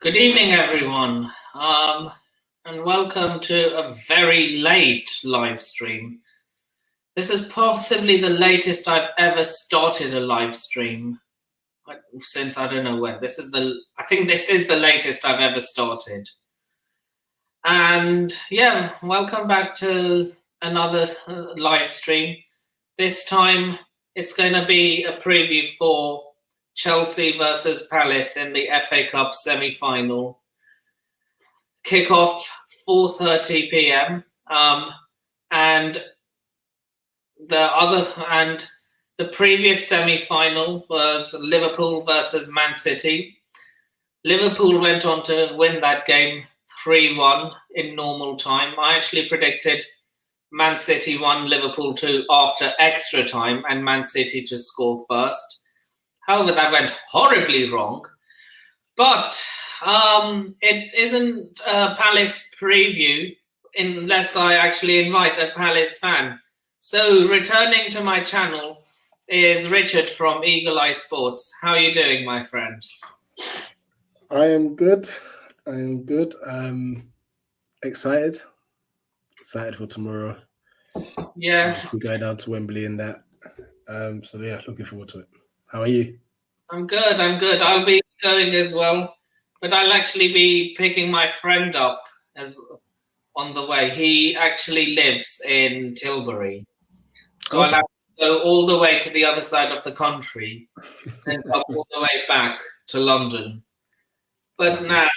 Good evening, everyone, and welcome to a very late live stream. This is possibly the latest I've ever started a live stream since I don't know when. I think this is the latest I've ever started. And yeah, welcome back to another live stream. This time it's going to be a preview for Chelsea versus Palace in the FA Cup semi-final. Kickoff 4:30 p.m. And the previous semi-final was Liverpool versus Man City. Liverpool went on to win that game 3-1 in normal time. I actually predicted Man City 1, Liverpool 2 after extra time, and Man City to score first. However, that went horribly wrong. But it isn't a Palace preview unless I actually invite a Palace fan. So returning to my channel is Richard from Eagle Eye Sports. How are you doing, my friend? I am good. I'm excited for tomorrow. Yeah. We're going down to Wembley and that. So yeah, looking forward to it. How are you? I'm good. I'll be going as well, but I'll actually be picking my friend up on the way. He actually lives in Tilbury. So okay. I'll have to go all the way to the other side of the country and come all the way back to London. But nah,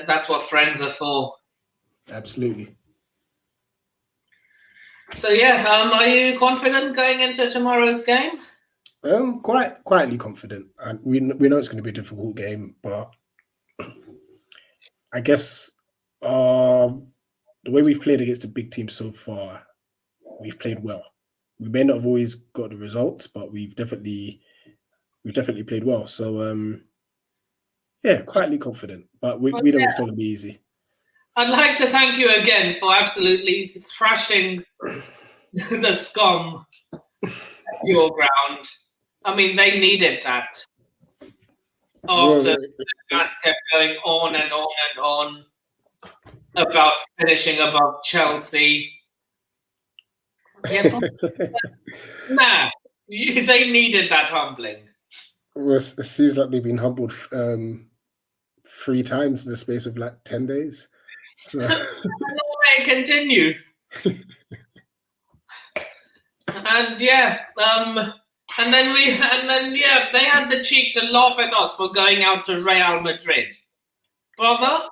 that's what friends are for. Absolutely. So yeah, are you confident going into tomorrow's game? Quietly confident. And we know it's going to be a difficult game, but I guess the way we've played against the big teams so far, we've played well. We may not have always got the results, but we've definitely played well. So yeah, quietly confident, but we know it's not going to be easy. I'd like to thank you again for absolutely thrashing the scum at your ground. I mean, they needed that. After the match kept going on and on and on about finishing above Chelsea. Yeah, nah, they needed that humbling. Well, it seems like they've been humbled 3 times in the space of like 10 days. So no way, continue. And yeah, and then they had the cheek to laugh at us for going out to Real Madrid. Brother,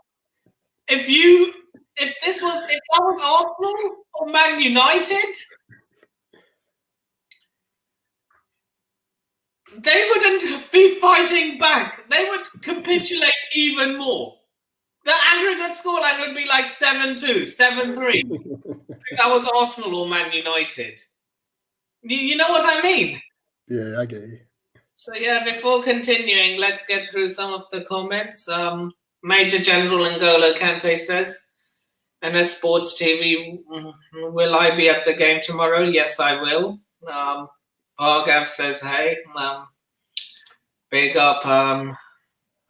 if that was Arsenal or Man United, they wouldn't be fighting back. They would capitulate even more. The aggregate scoreline would be like 7-2, 7-3. If that was Arsenal or Man United. You know what I mean? Yeah, I get you. So yeah, before continuing, let's get through some of the comments. Major General N'Golo Kante says, NS Sports TV, will I be at the game tomorrow? Yes, I will. Bhargav says, hey, big up,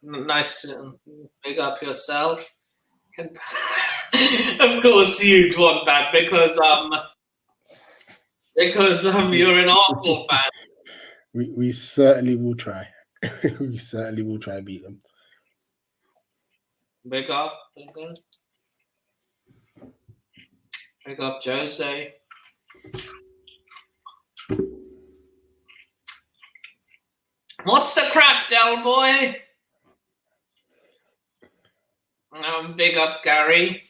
nice to big up yourself. Of course you'd want that because you're an Arsenal fan. We certainly will try. We certainly will try and beat them. Big up. Big up, Jose. What's the crap, Del boy? Big up, Gary.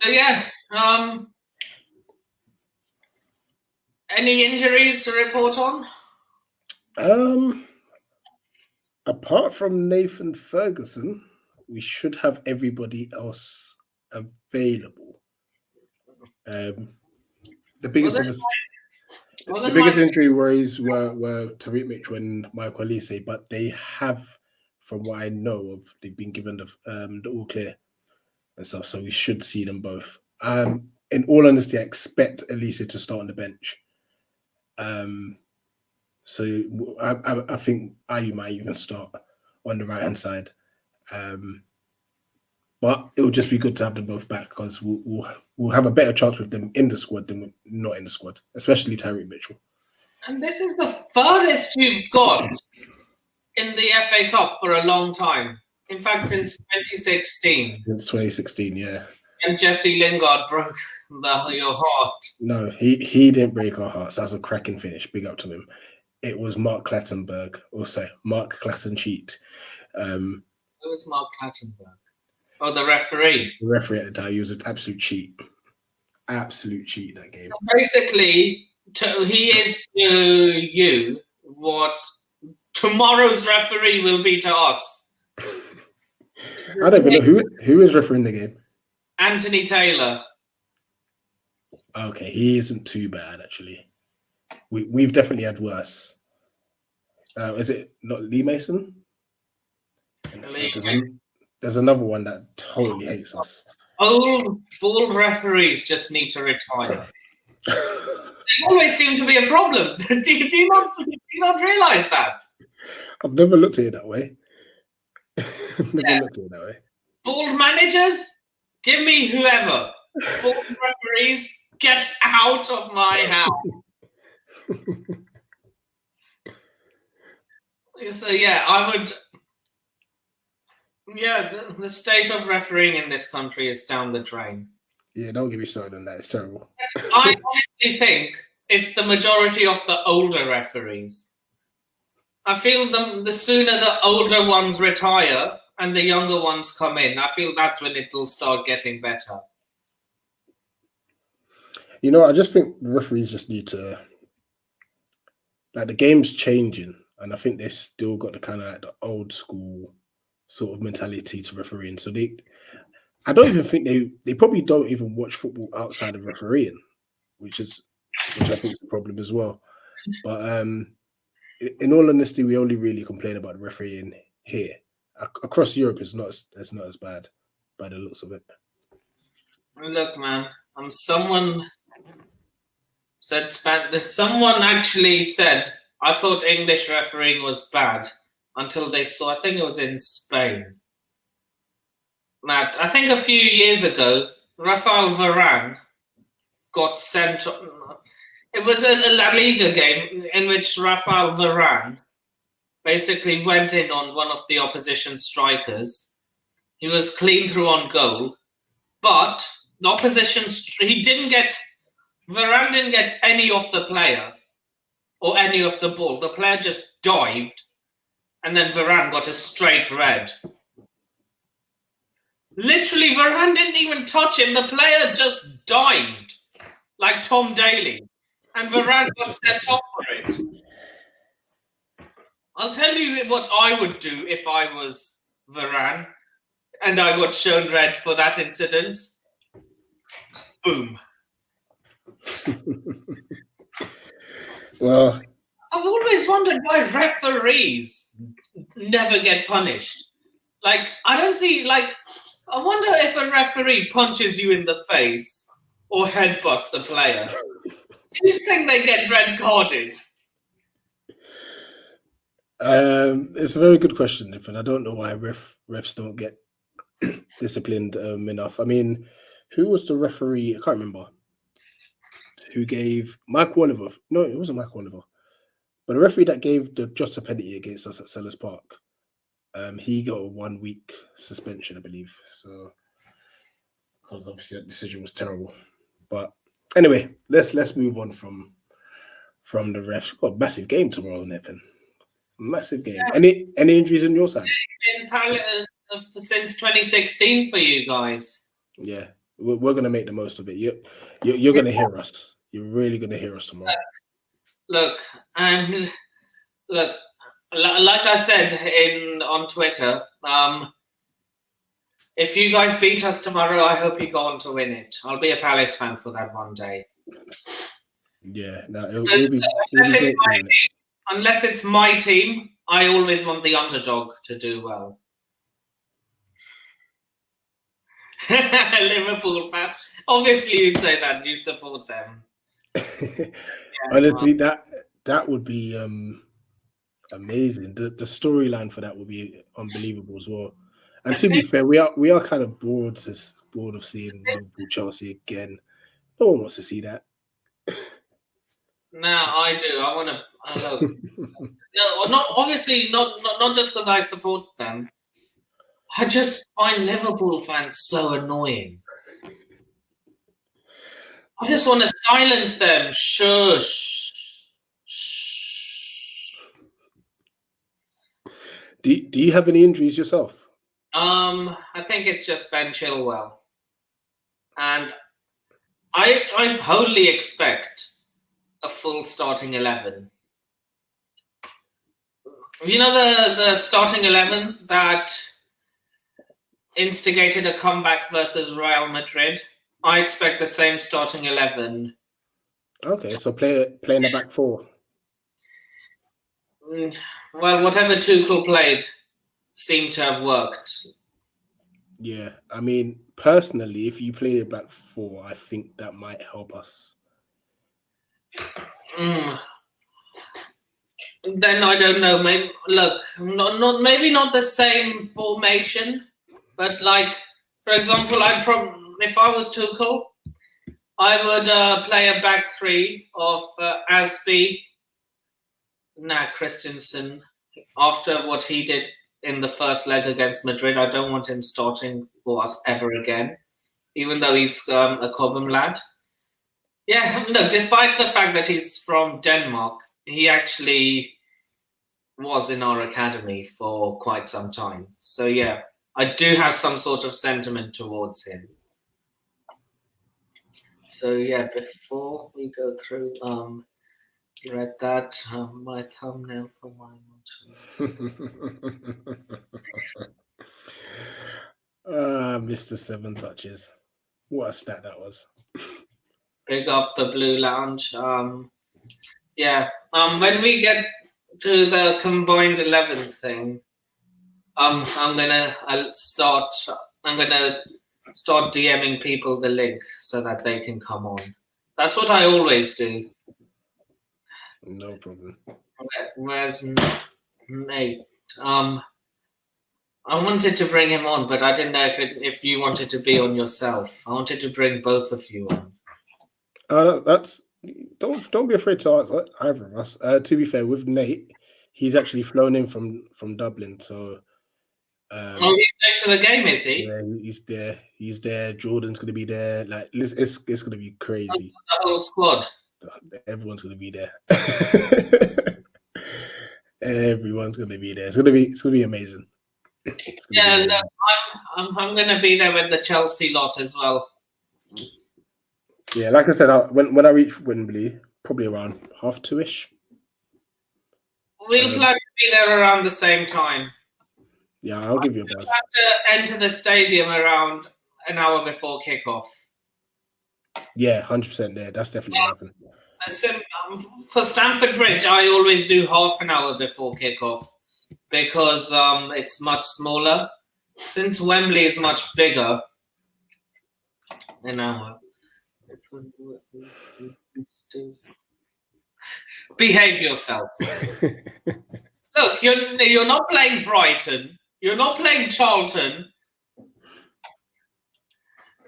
So yeah, any injuries to report on? Apart from Nathan Ferguson, we should have everybody else available. The biggest injury worries were Tariq Mitchell and Michael Olise, but they have, from what I know of, they've been given the all clear and stuff, so we should see them both. In all honesty, I expect Olise to start on the bench. So I think Ayew might even start on the right hand side. But it would just be good to have them both back because we'll have a better chance with them in the squad than not in the squad, especially Tyreek Mitchell. And this is the farthest you've got in the FA Cup for a long time. In fact, since 2016. Since 2016, yeah. And Jesse Lingard broke your heart. No, he didn't break our hearts. That was a cracking finish. Big up to him. It was Mark Clattenburg, also Mark Clattencheat. Who was Mark Clattenburg? Oh, the referee. The referee at the time, he was an absolute cheat. Absolute cheat that game. So basically, he is to you what tomorrow's referee will be to us. I don't even know who is refereeing the game. Anthony Taylor. Okay, he isn't too bad actually. We've definitely had worse. Is it not Lee Mason? There's another one that totally hates us. Old, bald referees just need to retire. They always seem to be a problem. do you not realise that? I've never looked at it that way. Looked at it that way. Bald managers, give me whoever. Bald referees, get out of my house. So yeah, I would. Yeah, the state of refereeing in this country is down the drain. Yeah, don't get me started on that. It's terrible. I honestly think it's the majority of the older referees. I feel the sooner the older ones retire and the younger ones come in, I feel that's when it will start getting better. You know, I just think the referees just need to, like, the game's changing, and I think they still got the kind of like the old school sort of mentality to refereeing. So I don't even think they probably don't even watch football outside of refereeing, which I think is a problem as well. But in all honesty, we only really complain about the refereeing here. Across Europe, it's not as bad by the looks of it. Look, man, someone actually said, I thought English refereeing was bad until they saw, I think it was in Spain. Matt, I think a few years ago, Rafael Varane got sent. It was a La Liga game in which Rafael Varane basically went in on one of the opposition strikers. He was clean through on goal, but the opposition, Varane didn't get any of the player or any of the ball. The player just dived, and then Varane got a straight red. Literally, Varane didn't even touch him. The player just dived like Tom Daly, and Varane got sent off for it. I'll tell you what I would do if I was Varane and I got shown red for that incident. Boom. Well, I've always wondered why referees never get punished. Like, I don't see, like, I wonder if a referee punches you in the face or headbutts a player. Do you think they get red carded? It's a very good question, and I don't know why refs don't get disciplined enough. I mean, who was the referee? I can't remember. Who gave Mike Oliver? No, it wasn't Mike Oliver. But the referee that gave the just a penalty against us at Sellers Park, he got a 1 week suspension, I believe. So, because obviously that decision was terrible. But anyway, let's move on from the refs. We've got a massive game tomorrow, Nathan. Massive game. Yeah. Any injuries on your side? Been since 2016 for you guys. Yeah, we're gonna make the most of it. You're gonna hear us. You're really gonna hear us tomorrow. Look, like I said on Twitter, if you guys beat us tomorrow, I hope you go on to win it. I'll be a Palace fan for that one day. Yeah, no, unless it's my team, I always want the underdog to do well. Liverpool fan. Obviously, you'd say that you support them. Honestly, that would be amazing. The storyline for that would be unbelievable as well. And to be fair, we are kind of bored of seeing Liverpool Chelsea again. No one wants to see that. No, I do. I want to look. No, not obviously not just because I support them. I just find Liverpool fans so annoying. I just want to silence them. Shush. Do you have any injuries yourself? I think it's just Ben Chilwell, and I wholly expect a full starting 11. You know the starting 11 that instigated a comeback versus Real Madrid? I expect the same starting 11. Okay, so play in the back four. Well, whatever Tuchel played seemed to have worked. Yeah, I mean, personally, if you play the back four, I think that might help us. Then I don't know. Maybe look, maybe not the same formation, but like, for example, if I was Tuchel, I would play a back three of Asby, Christensen. After what he did in the first leg against Madrid, I don't want him starting for us ever again, even though he's a Cobham lad. Yeah, look, despite the fact that he's from Denmark, he actually was in our academy for quite some time. So yeah, I do have some sort of sentiment towards him. So yeah, before we go through, read that my thumbnail for my Mr. 7 touches. What a stat that was. Big up the Blue Lounge. Yeah. When we get to the combined 11 thing, I'm gonna start DMing people the link so that they can come on. That's what I always do. No problem. Where's Nate? I wanted to bring him on, but I didn't know if you wanted to be on yourself. I wanted to bring both of you on. That's don't be afraid to ask either of us. To be fair, with Nate, he's actually flown in from Dublin, so. He's going to the game, is he? Yeah, he's there. He's there. Jordan's gonna be there. Like it's gonna be crazy. The whole squad. Everyone's gonna be there. Everyone's gonna be there. It's gonna be amazing. Yeah, look, I'm gonna be there with the Chelsea lot as well. Yeah, like I said, when I reach Wembley, probably around 2:30. We'll plan to be there around the same time. Yeah, I'll give you a buzz. Have to enter the stadium around an hour before kickoff. Yeah, 100% there. That's definitely happening. For Stamford Bridge, I always do half an hour before kickoff because it's much smaller. Since Wembley is much bigger, an hour. Behave yourself. Look, you're not playing Brighton. You're not playing Charlton.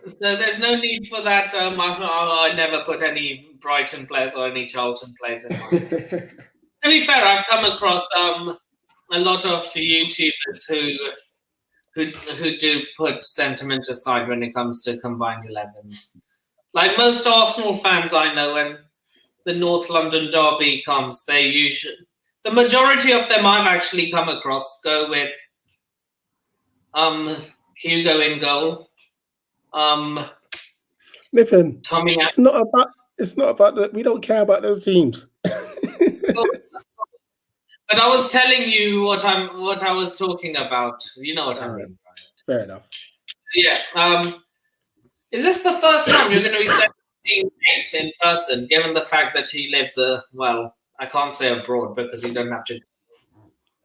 So there's no need for that. I never put any Brighton players or any Charlton players in mind. To be fair, I've come across a lot of YouTubers who do put sentiment aside when it comes to combined 11s. Like most Arsenal fans I know, when the North London derby comes, the majority of them I've actually come across go with Hugo in goal. Listen, Tommy, it's not about that. We don't care about those teams. But I was telling you what I was talking about. You know what I mean. Fair enough. Yeah. Is this the first time you're going to be seeing Nate in person, given the fact that he lives well, I can't say abroad because you don't have to.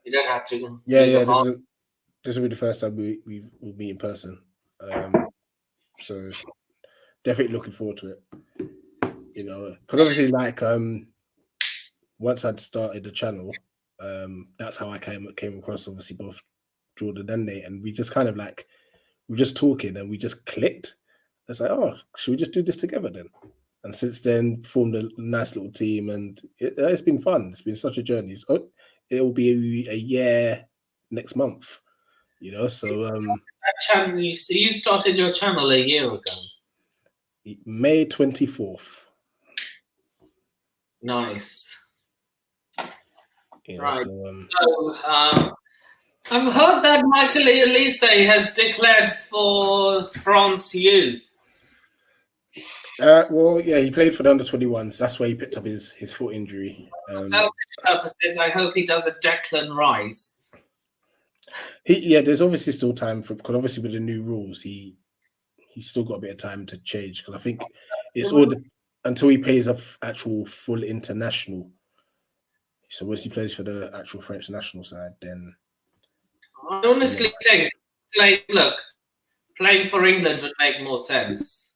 You don't have to. Yeah. This will be the first time we'll be in person. So definitely looking forward to it. You know, because obviously, like, once I'd started the channel, that's how I came across obviously both Jordan and Nate, and we just kind of like we were just talking and we just clicked. It's like, oh, should we just do this together then? And since then, formed a nice little team, and it's been fun. It's been such a journey. It will be a year next month, So That channel, you started your channel a year ago. May 24th. Nice. Right. So, I've heard that Michael Elise has declared for France youth. Well, yeah, he played for the under-21s. That's where he picked up his foot injury. For selfish purposes, I hope he does a Declan Rice. There's obviously still time because obviously with the new rules, he's still got a bit of time to change. Because I think it's all until he plays a actual full international. So once he plays for the actual French national side, then I honestly think, playing for England would make more sense.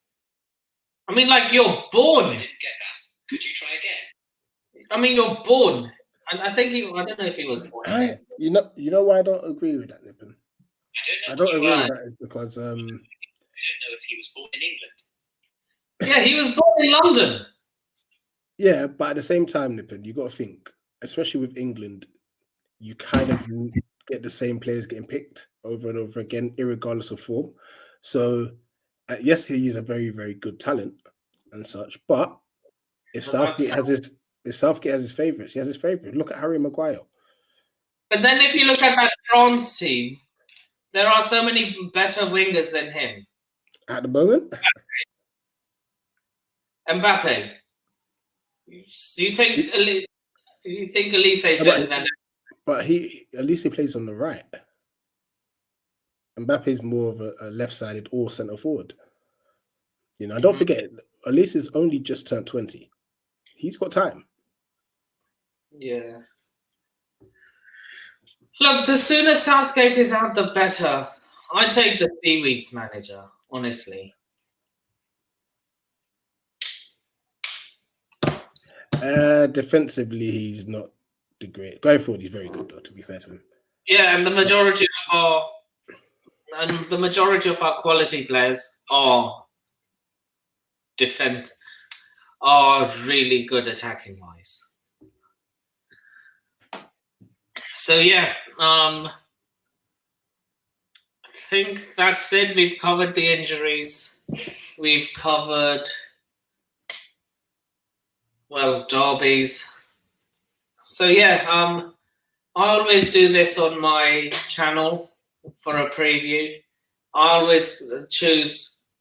I mean, you're born. I didn't get that. Could you try again? I mean, you're born, and I think I don't know if he was born. You know why I don't agree with that, Nippon? I don't agree with that because I don't know if he was born in England. Yeah, he was born in London. Yeah, but at the same time, Nippon, you got to think, especially with England, you kind of get the same players getting picked over and over again, irregardless of form. So, yes, he is a very, very good talent and such. But if Southgate has his favourites, he has his favourite. Look at Harry Maguire. But then, if you look at that France team, there are so many better wingers than him at the moment. Mbappe. Do you think Elise is better than him? But Elise plays on the right. Mbappe is more of a left-sided or centre forward. Don't forget, Elise is only just turned 20. He's got time. Yeah. Look, the sooner Southgate is out, the better. I take the Seaweeds manager, honestly. Defensively, he's not the great. Going forward, he's very good, though. To be fair to him. Yeah, and the majority of our quality players are really good attacking wise. So yeah, I think that's it. We've covered the injuries. We've covered derbies. So yeah, I always do this on my channel for a preview. I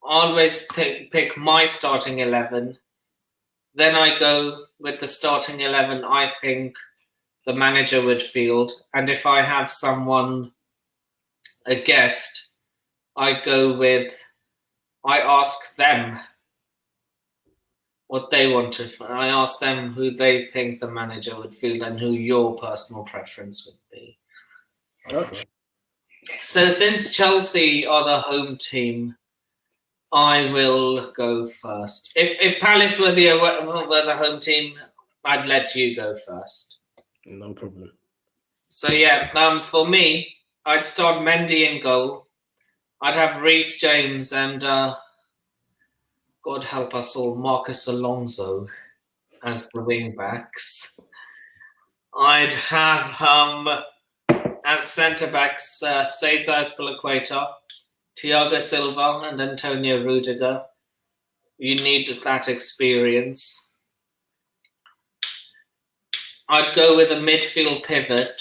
always pick my starting 11. Then I go with the starting 11 I think the manager would field. And if I have a guest, I ask them what they want to. I ask them who they think the manager would field and who your personal preference would be. Okay. So since Chelsea are the home team, I will go first. If Palace were the home team, I'd let you go first. No problem. So yeah, for me, I'd start Mendy in goal. I'd have Reece James and God help us all, Marcus Alonso as the wing backs. I'd have as centre backs Cesar Azpilicueta, Thiago Silva, and Antonio Rudiger. You need that experience. I'd go with a midfield pivot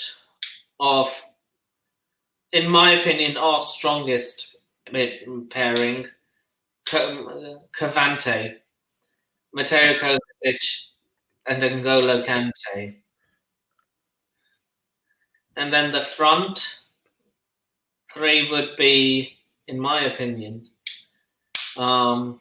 of, in my opinion, our strongest pairing. Cavante, Mateo Kovacic, and N'Golo Kante. And then the front three would be, in my opinion, the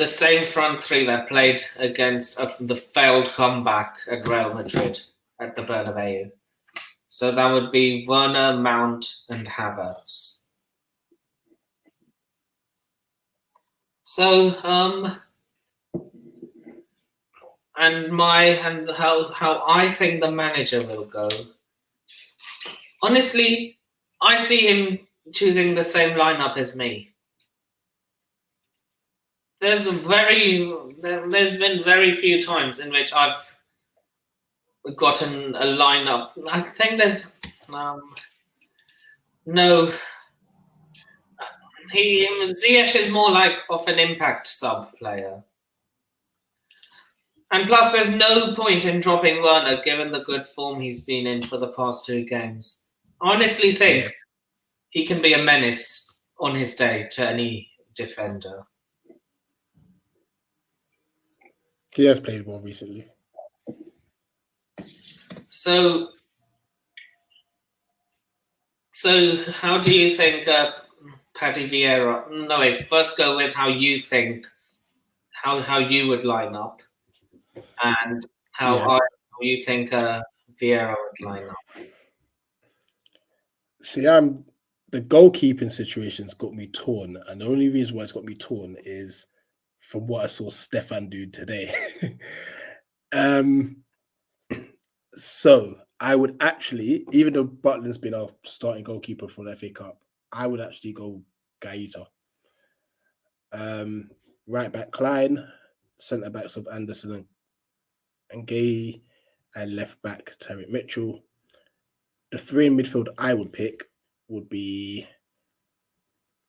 same front three that played against the failed comeback at Real Madrid at the Bernabeu. So that would be Werner, Mount, and Havertz. So, and how I think the manager will go. Honestly, I see him choosing the same lineup as me. There's been very few times in which I've gotten a lineup. I think there's no. Ziyech is more like of an impact sub player. And plus, there's no point in dropping Werner given the good form he's been in for the past 2 games. I honestly think he can be a menace on his day to any defender. He has played well recently. So how do you think Paddy Vieira? No, wait. First, go with how you think, how you would line up, and how you think Vieira would line up. See, the goalkeeping situation's got me torn, and the only reason why it's got me torn is from what I saw Stefan do today. So I would actually, even though Butland's been our starting goalkeeper for the FA Cup, I would actually go Gaeta. Right back Klein, centre backs of Anderson and Gay, and left back Tarek Mitchell. The 3 in midfield I would pick would be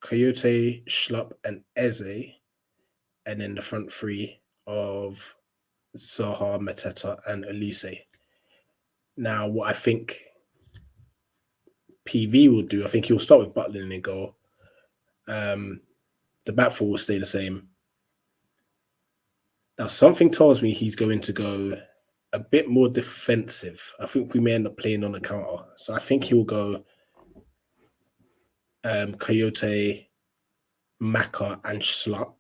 Coyote, Schlupp, and Eze, and then the front 3 of Zaha, Mateta, and Elise. Now, what I think PV will do, I think he'll start with Butland in goal. The back four will stay the same. Now, something tells me he's going to go a bit more defensive. I think we may end up playing on the counter. So I think he'll go Coyote, Maka, and Schlupp.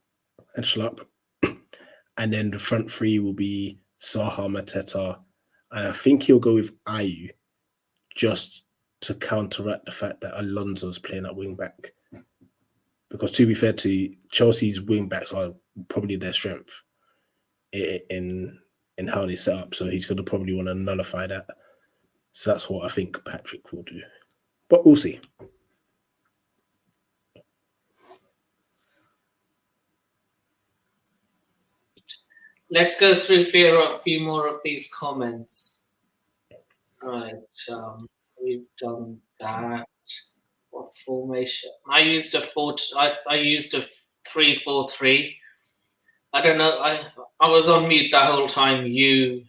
And then the front 3 will be Zaha, Mateta. And I think he'll go with Ayew just to counteract the fact that Alonso's playing at wing back. Because to be fair to Chelsea's wing backs are probably their strength in how they set up. So he's going to probably want to nullify that. So that's what I think Patrick will do. But we'll see. Let's go through a few more of these comments. Right, we've done that. What formation? I used a 3-4-3. I don't know. I was on mute the whole time. You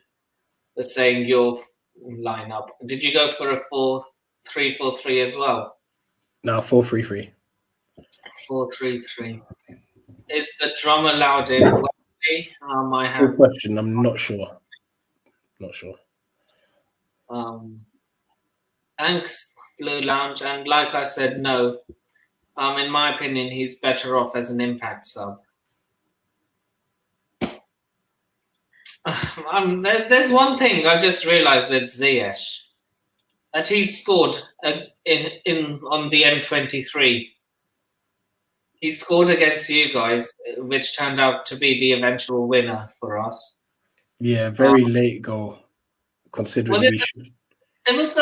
were saying your lineup. Did you go for a 4-3-4-3 as well? No, 4-3-3. 4-3-3. Is the drum allowed in? Good question. I'm not sure. Thanks, Blue Lounge. And like I said, no. In my opinion, he's better off as an impact sub. There's one thing I just realised with Ziyech, that he's scored on the M23. He scored against you guys, which turned out to be the eventual winner for us. Yeah, very late goal, considering we should. It was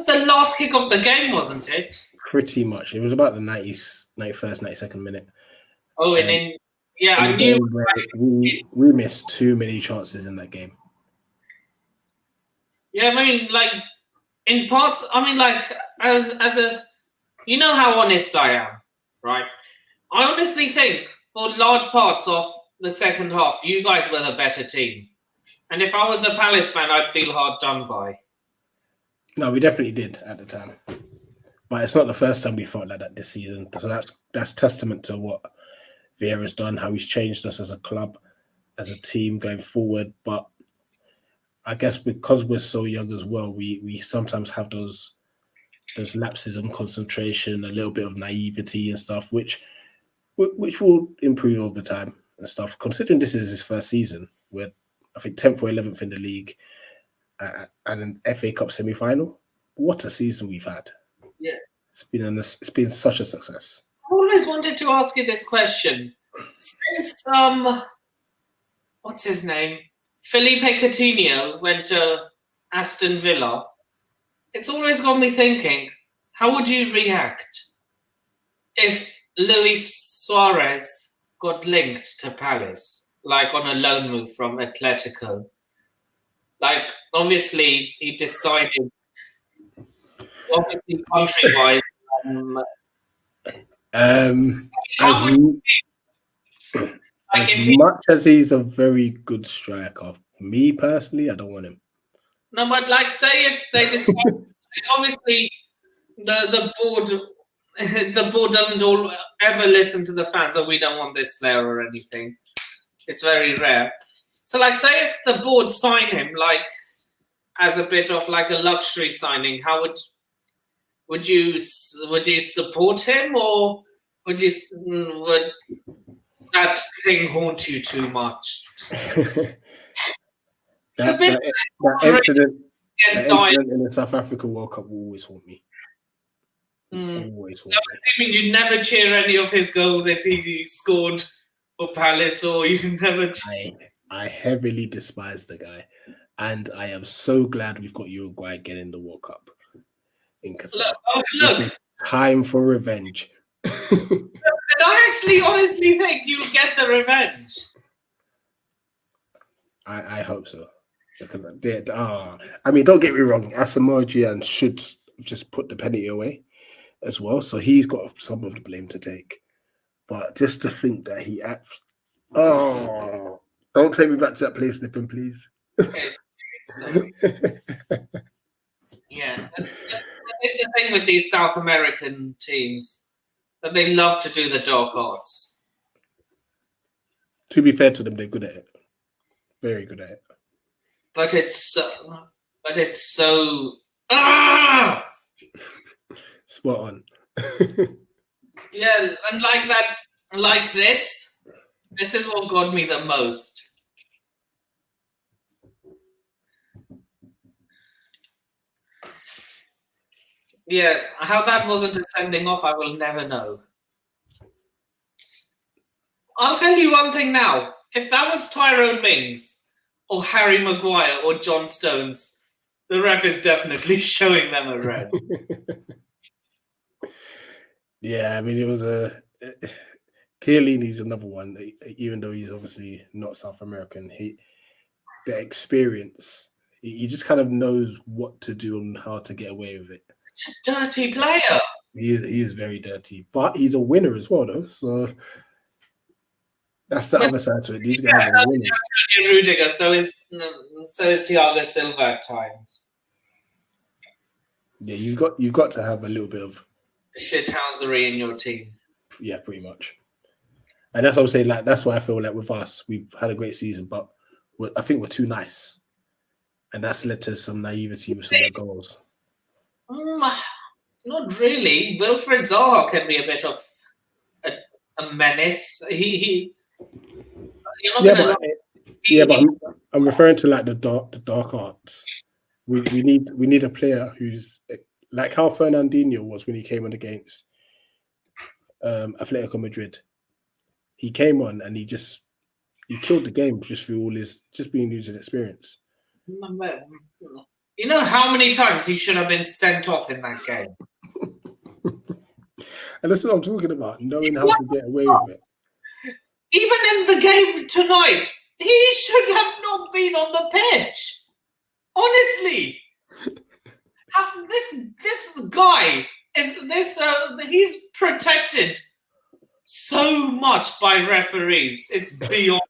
the last kick of the game, wasn't it? Pretty much. It was about the 91st, 92nd minute. Oh, I knew. We missed too many chances in that game. Yeah, I mean, like, in parts, I mean, like, as a, you know how honest I am, right? I honestly think for large parts of the second half, you guys were the better team. And if I was a Palace fan, I'd feel hard done by. No, we definitely did at the time. But it's not the first time we felt like that this season. So that's testament to what Vieira's done, how he's changed us as a club, as a team going forward. But I guess because we're so young as well, we sometimes have those lapses in concentration, a little bit of naivety and stuff, which will improve over time and stuff. Considering this is his first season, we're I think 10th or 11th in the league, and an FA Cup semi-final. What a season we've had! Yeah, it's been such a success. I always wanted to ask you this question. Since what's his name, Felipe Coutinho went to Aston Villa, it's always got me thinking, how would you react if Luis Suarez got linked to Palace, like on a loan move from Atletico? Like, obviously, he decided, obviously, country-wise, how would as much as he's a very good striker, me personally, I don't want him. No, but like, say if they decide, obviously, the board, the board doesn't ever listen to the fans. Oh, we don't want this player or anything. It's very rare. So, like, say if the board sign him, like, as a bit of like a luxury signing, how would you support him, or would that thing haunt you too much? that incident in the South Africa World Cup will always haunt me. Always haunt me. Assuming you'd never cheer any of his goals if he scored for Palace, or you never. I heavily despise the guy, and I am so glad we've got Uruguay getting the World Cup in Qatar. Look. It's time for revenge. And I actually honestly think you'll get the revenge. I hope so. I mean, don't get me wrong. Asamoah Gyan should just put the penalty away as well. So he's got some of the blame to take. But just to think that he acts... Oh, don't take me back to that play slipping, please. Okay, sorry. Yeah. It's the thing with these South American teams, that they love to do the dark arts. To be fair to them, they're good at it. Very good at it. But it's so spot on. Yeah, and like this is what got me the most. Yeah, how that wasn't a sending off, I will never know. I'll tell you one thing now. If that was Tyrone Mings or Harry Maguire or John Stones, the ref is definitely showing them a red. Yeah, I mean, it was Chiellini's another one, even though he's obviously not South American. The experience, he just kind of knows what to do and how to get away with it. Dirty player. He is very dirty, but he's a winner as well, though. So that's the other side to it. These guys are winners. Rudiger, so is Thiago Silva at times. Yeah, you've got to have a little bit of shithousery in your team. Yeah, pretty much. And that's what I'm saying. Like, that's why I feel like with us, we've had a great season, but I think we're too nice, and that's led to some naivety with some of the goals. Not really. Wilfred Zaha can be a bit of a menace. But I'm referring to like the dark arts. We need a player who's like how Fernandinho was when he came on against Atletico Madrid. He came on and he killed the game just through all his being using experience. You know how many times he should have been sent off in that game? And that's what I'm talking about, knowing how to get away with it. Even in the game tonight, he should have not been on the pitch. Honestly. This guy he's protected so much by referees. It's beyond.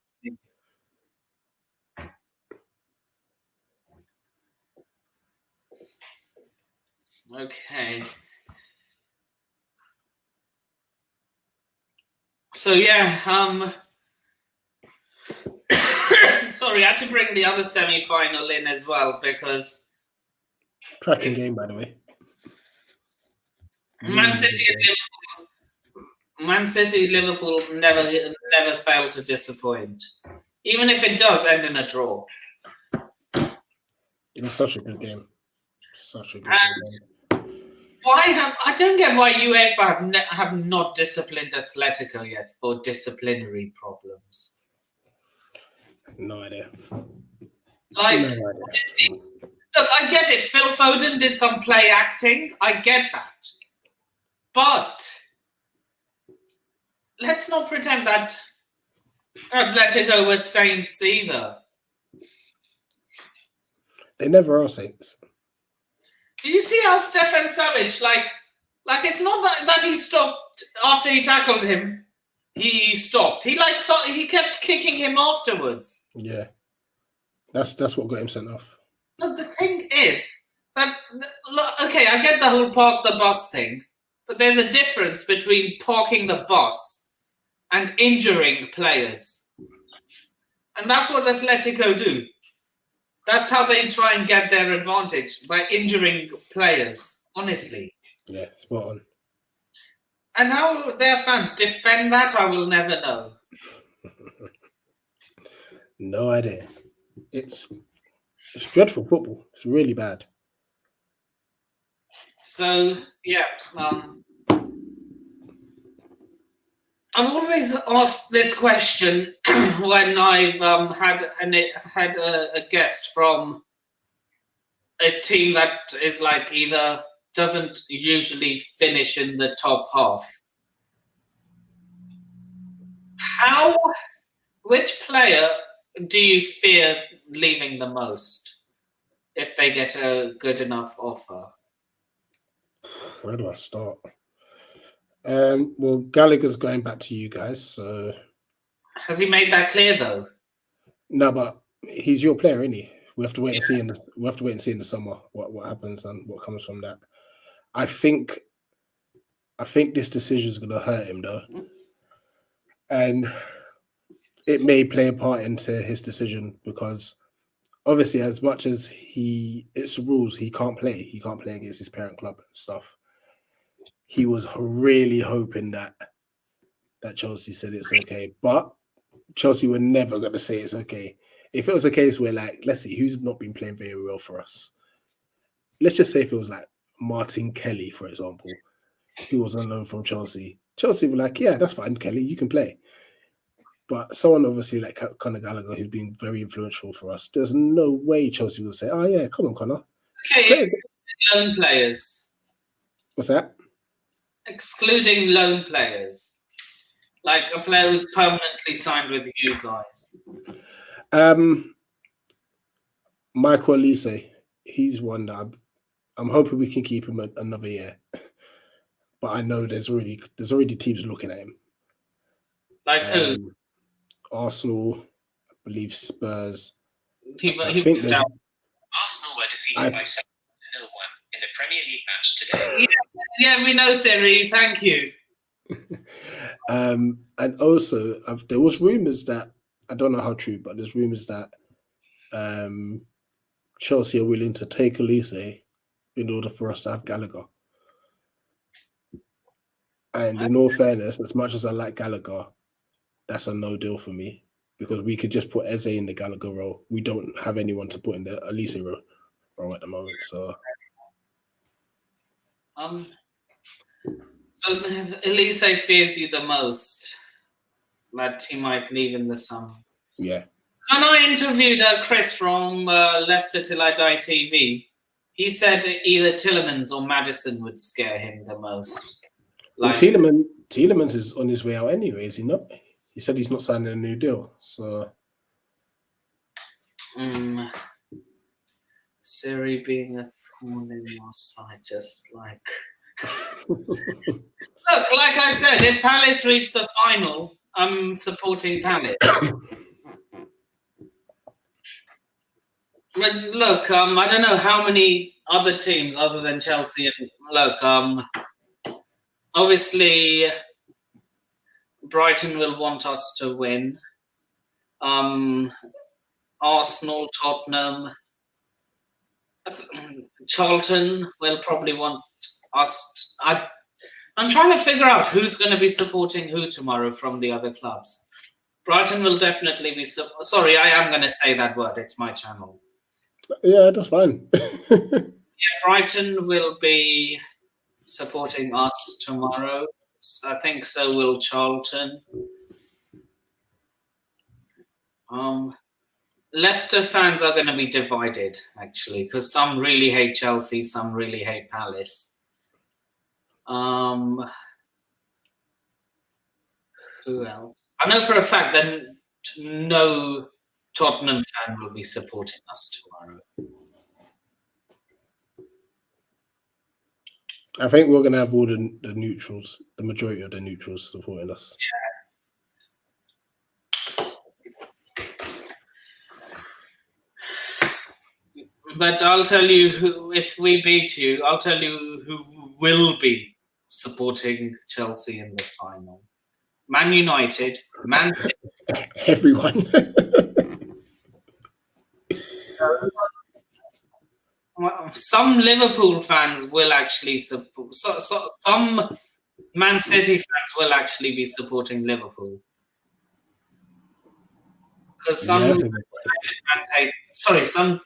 Okay. So yeah, sorry, I had to bring the other semi-final in as well because cracking game, by the way. Man City, Liverpool never fail to disappoint, even if it does end in a draw. It was such a good game. Such a good game. I don't get why UEFA have not disciplined Atletico yet for disciplinary problems. No idea. Like, honestly, Look, I get it. Phil Foden did some play acting. I get that. But let's not pretend that Atletico was saints either. They never are saints. Do you see how Stefan Savic, like it's not that he stopped after he tackled him. He stopped. He kept kicking him afterwards. Yeah. That's what got him sent off. But the thing is that, okay, I get the whole park the bus thing, but there's a difference between parking the bus and injuring players. And that's what Atletico do. That's how they try and get their advantage, by injuring players, honestly. Yeah, spot on. And how their fans defend that, I will never know. No idea. It's dreadful football. It's really bad. So, yeah. I've always asked this question when I've had a guest from a team that is like either doesn't usually finish in the top half. Which player do you fear leaving the most if they get a good enough offer? Where do I start? Well, Gallagher's going back to you guys. So has he made that clear though? No, but he's your player, isn't he? We have to wait and see we have to wait and see in the summer what happens and what comes from that. I think this decision is going to hurt him though, and it may play a part into his decision because obviously, as much as it's the rules, he can't play. He can't play against his parent club and stuff. He was really hoping that Chelsea said it's okay, but Chelsea were never going to say it's okay. If it was a case where, like, let's see, who's not been playing very well for us? Let's just say if it was like Martin Kelly, for example, who was on loan from Chelsea. Chelsea were like, yeah, that's fine, Kelly, you can play. But someone obviously like Conor Gallagher, who's been very influential for us, there's no way Chelsea will say, oh, yeah, come on, Conor. Okay, loan players. What's that? Excluding loan players. Like a player who's permanently signed with you guys. Michael Olise, he's one that I'm hoping we can keep him another year. But I know there's already teams looking at him. Like who? Arsenal, I believe Spurs. Arsenal were defeated by 7-1 in the Premier League match today. Yeah, we know, Siri. Thank you. And also, there was rumours that, I don't know how true, but there's rumours that Chelsea are willing to take Olise in order for us to have Gallagher. And in all fairness, as much as I like Gallagher, that's a no deal for me because we could just put Eze in the Gallagher role. We don't have anyone to put in the Olise role at the moment. So, so Olise fears you the most that he might leave in the summer. Yeah. When I interviewed Chris from Leicester Till I Die TV, he said either Tielemans or Maddison would scare him the most. Well, Tielemans is on his way out anyway, is he not? He said he's not signing a new deal, so. Siri being a thorn in your side, just like. Look, like I said, if Palace reach the final, I'm supporting Palace. But look, I don't know how many other teams other than Chelsea. And look, obviously, Brighton will want us to win. Arsenal, Tottenham, Charlton will probably want us. I'm trying to figure out who's going to be supporting who tomorrow from the other clubs. Brighton will definitely be. Sorry, I am going to say that word. It's my channel. Yeah, that's fine. Brighton will be supporting us tomorrow. I think so will Charlton. Leicester fans are going to be divided, actually, because some really hate Chelsea, some really hate Palace. Who else? I know for a fact that no Tottenham fan will be supporting us tomorrow. I think we're going to have all the neutrals, the majority of the neutrals supporting us. Yeah. But I'll tell you who, if we beat you, I'll tell you who will be supporting Chelsea in the final. Man United, Man City. Everyone. Some Liverpool fans will actually support. Some Man City fans will actually be supporting Liverpool because some some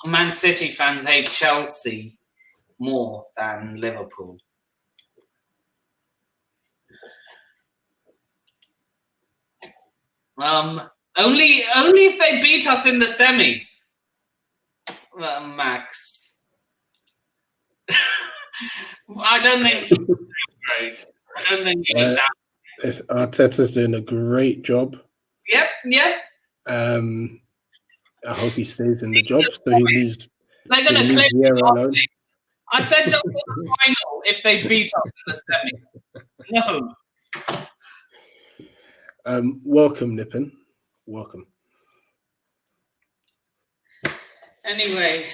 Man City fans hate Chelsea more than Liverpool. Only if they beat us in the semis, Max. I don't think he's great. I don't think he's that. Arteta's doing a great job. Yep. I hope he stays in the job, so he leaves. They're going to play alone. I said just the final if they beat us in the semis. No. Welcome, Nippon. Welcome. Anyway,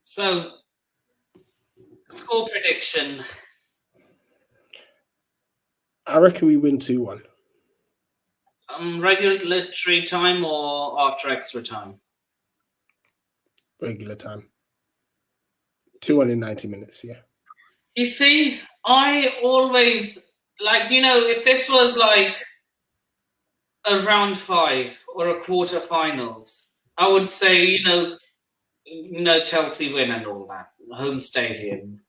so score prediction. I reckon we win 2-1. Regulatory time or after extra time? Regular time. 2-1 in 90 minutes, yeah. You see, I always, if this was like a round 5 or a quarterfinals, I would say, Chelsea win and all that. Home stadium.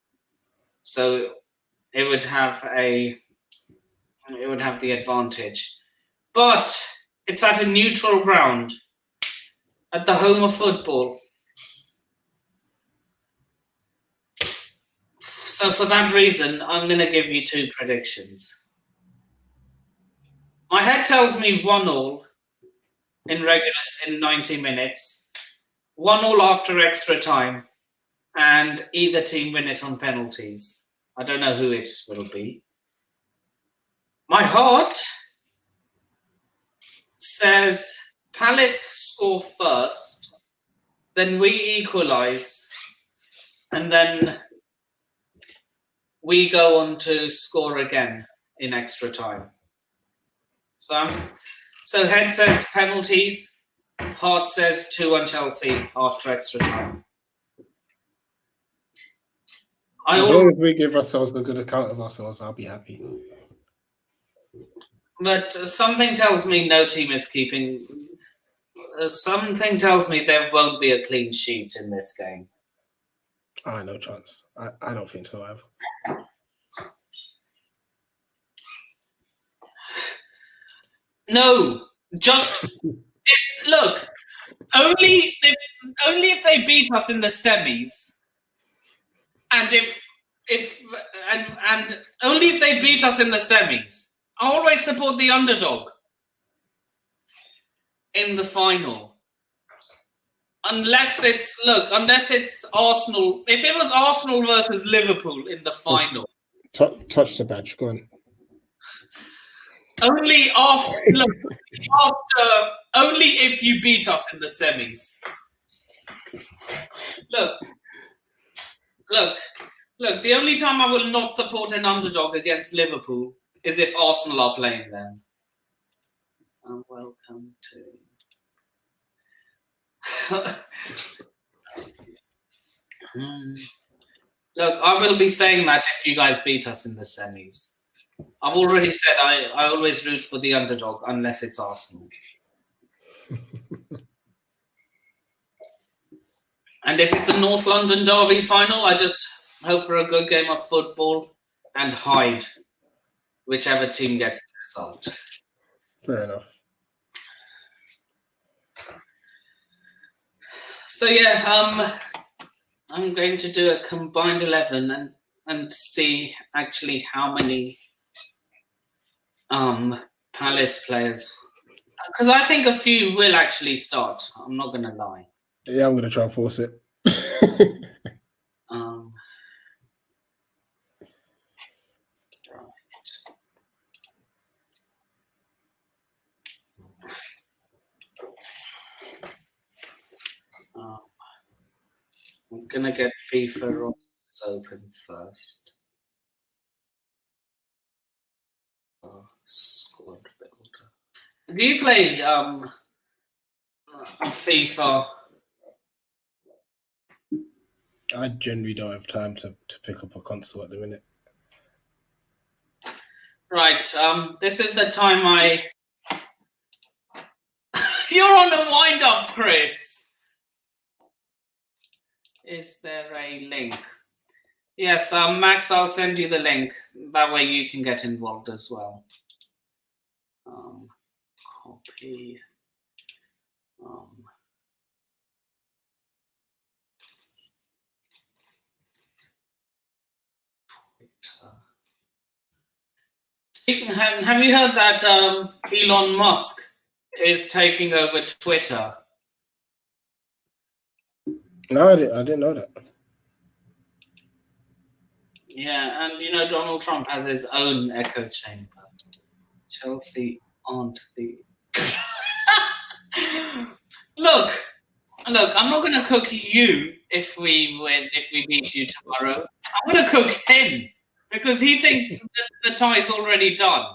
So it would have the advantage. But it's at a neutral ground, at the home of football. So for that reason, I'm going to give you 2 predictions. My head tells me 1-1 in 90 minutes, 1-1 after extra time, and either team win it on penalties. I don't know who it will be. My heart says Palace score first, then we equalise, and then we go on to score again in extra time. So head says penalties, heart says 2-1 Chelsea after extra time. As long as we give ourselves a good account of ourselves, I'll be happy. But something tells me no team is keeping. Something tells me there won't be a clean sheet in this game. No chance. I don't think so, either. No, just only if they beat us in the semis, and and only if they beat us in the semis. I always support the underdog in the final. Unless it's Arsenal. If it was Arsenal versus Liverpool in the final. Touch the badge, go on. Only if you beat us in the semis. Look, the only time I will not support an underdog against Liverpool is if Arsenal are playing them. Welcome to... Look, I will be saying that if you guys beat us in the semis. I've already said I always root for the underdog unless it's Arsenal. And if it's a North London derby final, I just hope for a good game of football and hide whichever team gets the result. Fair enough. So yeah, I'm going to do a combined 11 and see actually how many Palace players, because I think a few will actually start. I'm not going to lie. Yeah, I'm going to try and force it. I'm going to get FIFA rosters open first. Squad builder. Do you play FIFA? I generally don't have time to pick up a console at the minute. Right. This is the time I. You're on a wind up, Chris. Is there a link? Yes, Max, I'll send you the link. That way you can get involved as well. Copy. Speaking, have you heard that Elon Musk is taking over Twitter? No, I didn't know that. Yeah, and you know Donald Trump has his own echo chamber. Chelsea aren't the. Look, I'm not going to cook you if we beat you tomorrow. I'm going to cook him because he thinks that the tie's already done.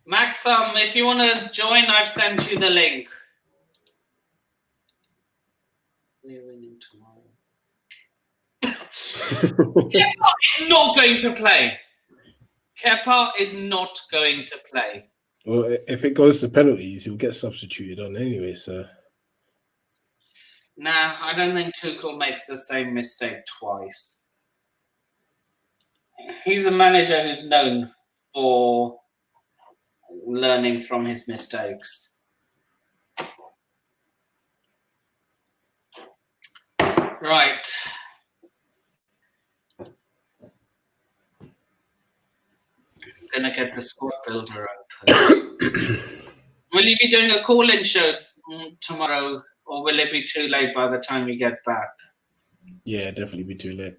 Max, if you want to join, I've sent you the link. We're winning tomorrow. Kepa is not going to play. Kepa is not going to play. Well, if it goes to penalties, he'll get substituted on anyway, so... Nah, I don't think Tuchel makes the same mistake twice. He's a manager who's known for learning from his mistakes. Right. I'm gonna get the squad builder open. Will you be doing a call-in show tomorrow, or will it be too late by the time you get back? Yeah, definitely be too late.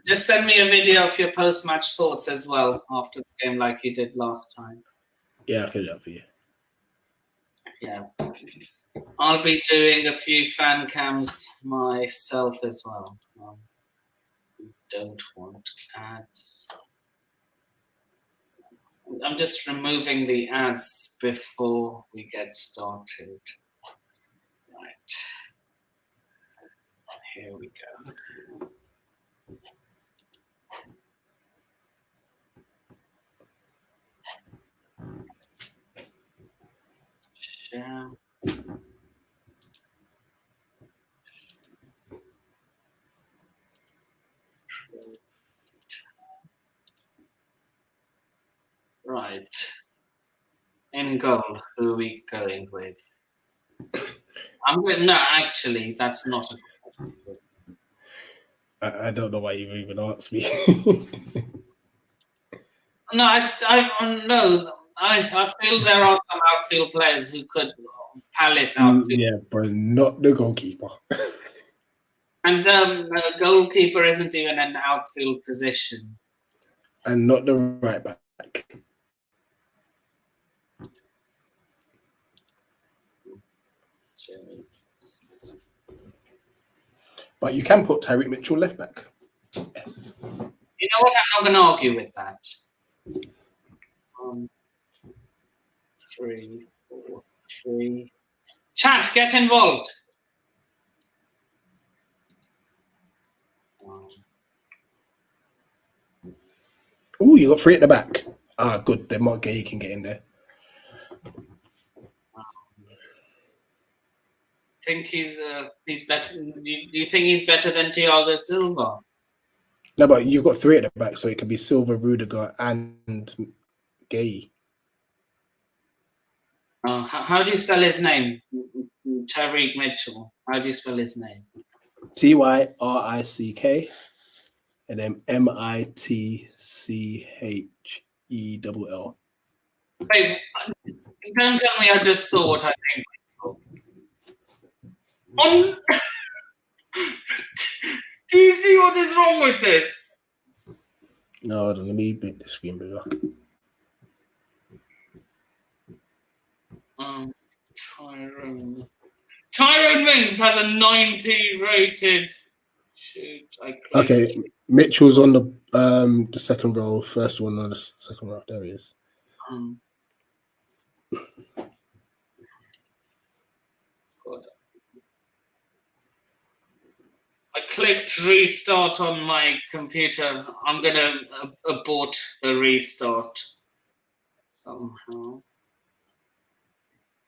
Just send me a video of your post-match thoughts as well after the game, like you did last time. Yeah, I can do that for you. Yeah, I'll be doing a few fan cams myself as well. Don't want ads. I'm just removing the ads before we get started. Right. Here we go. Share. Right. In goal, who are we going with? No, actually, that's not a question. I don't know why you even asked me. No, I feel there are some outfield players who could Palace outfield. Yeah, but not the goalkeeper. And the goalkeeper isn't even an outfield position. And not the right back. But you can put Tyreek Mitchell left back. You know what? I'm not going to argue with that. 3, 4, 3. Chat, get involved. Oh, you got 3 at the back. Ah, good. Then Mark Gay can get in there. Think he's better? Do you think he's better than Thiago Silva? No, but you've got 3 at the back, so it could be Silva, Rudiger, and Gay. How do you spell his name? Tyreek Mitchell. How do you spell his name? Tyrick, and then Mitchell. Hey, don't tell me I just saw what I think I saw. Do you see what is wrong with this? No, hold on, let me make the screen bigger. Tyrone Mings has a 90 rated. Shoot, okay, Mitchell's on the second row, first one on the second row. There he is. God. I clicked restart on my computer. I'm gonna abort the restart somehow.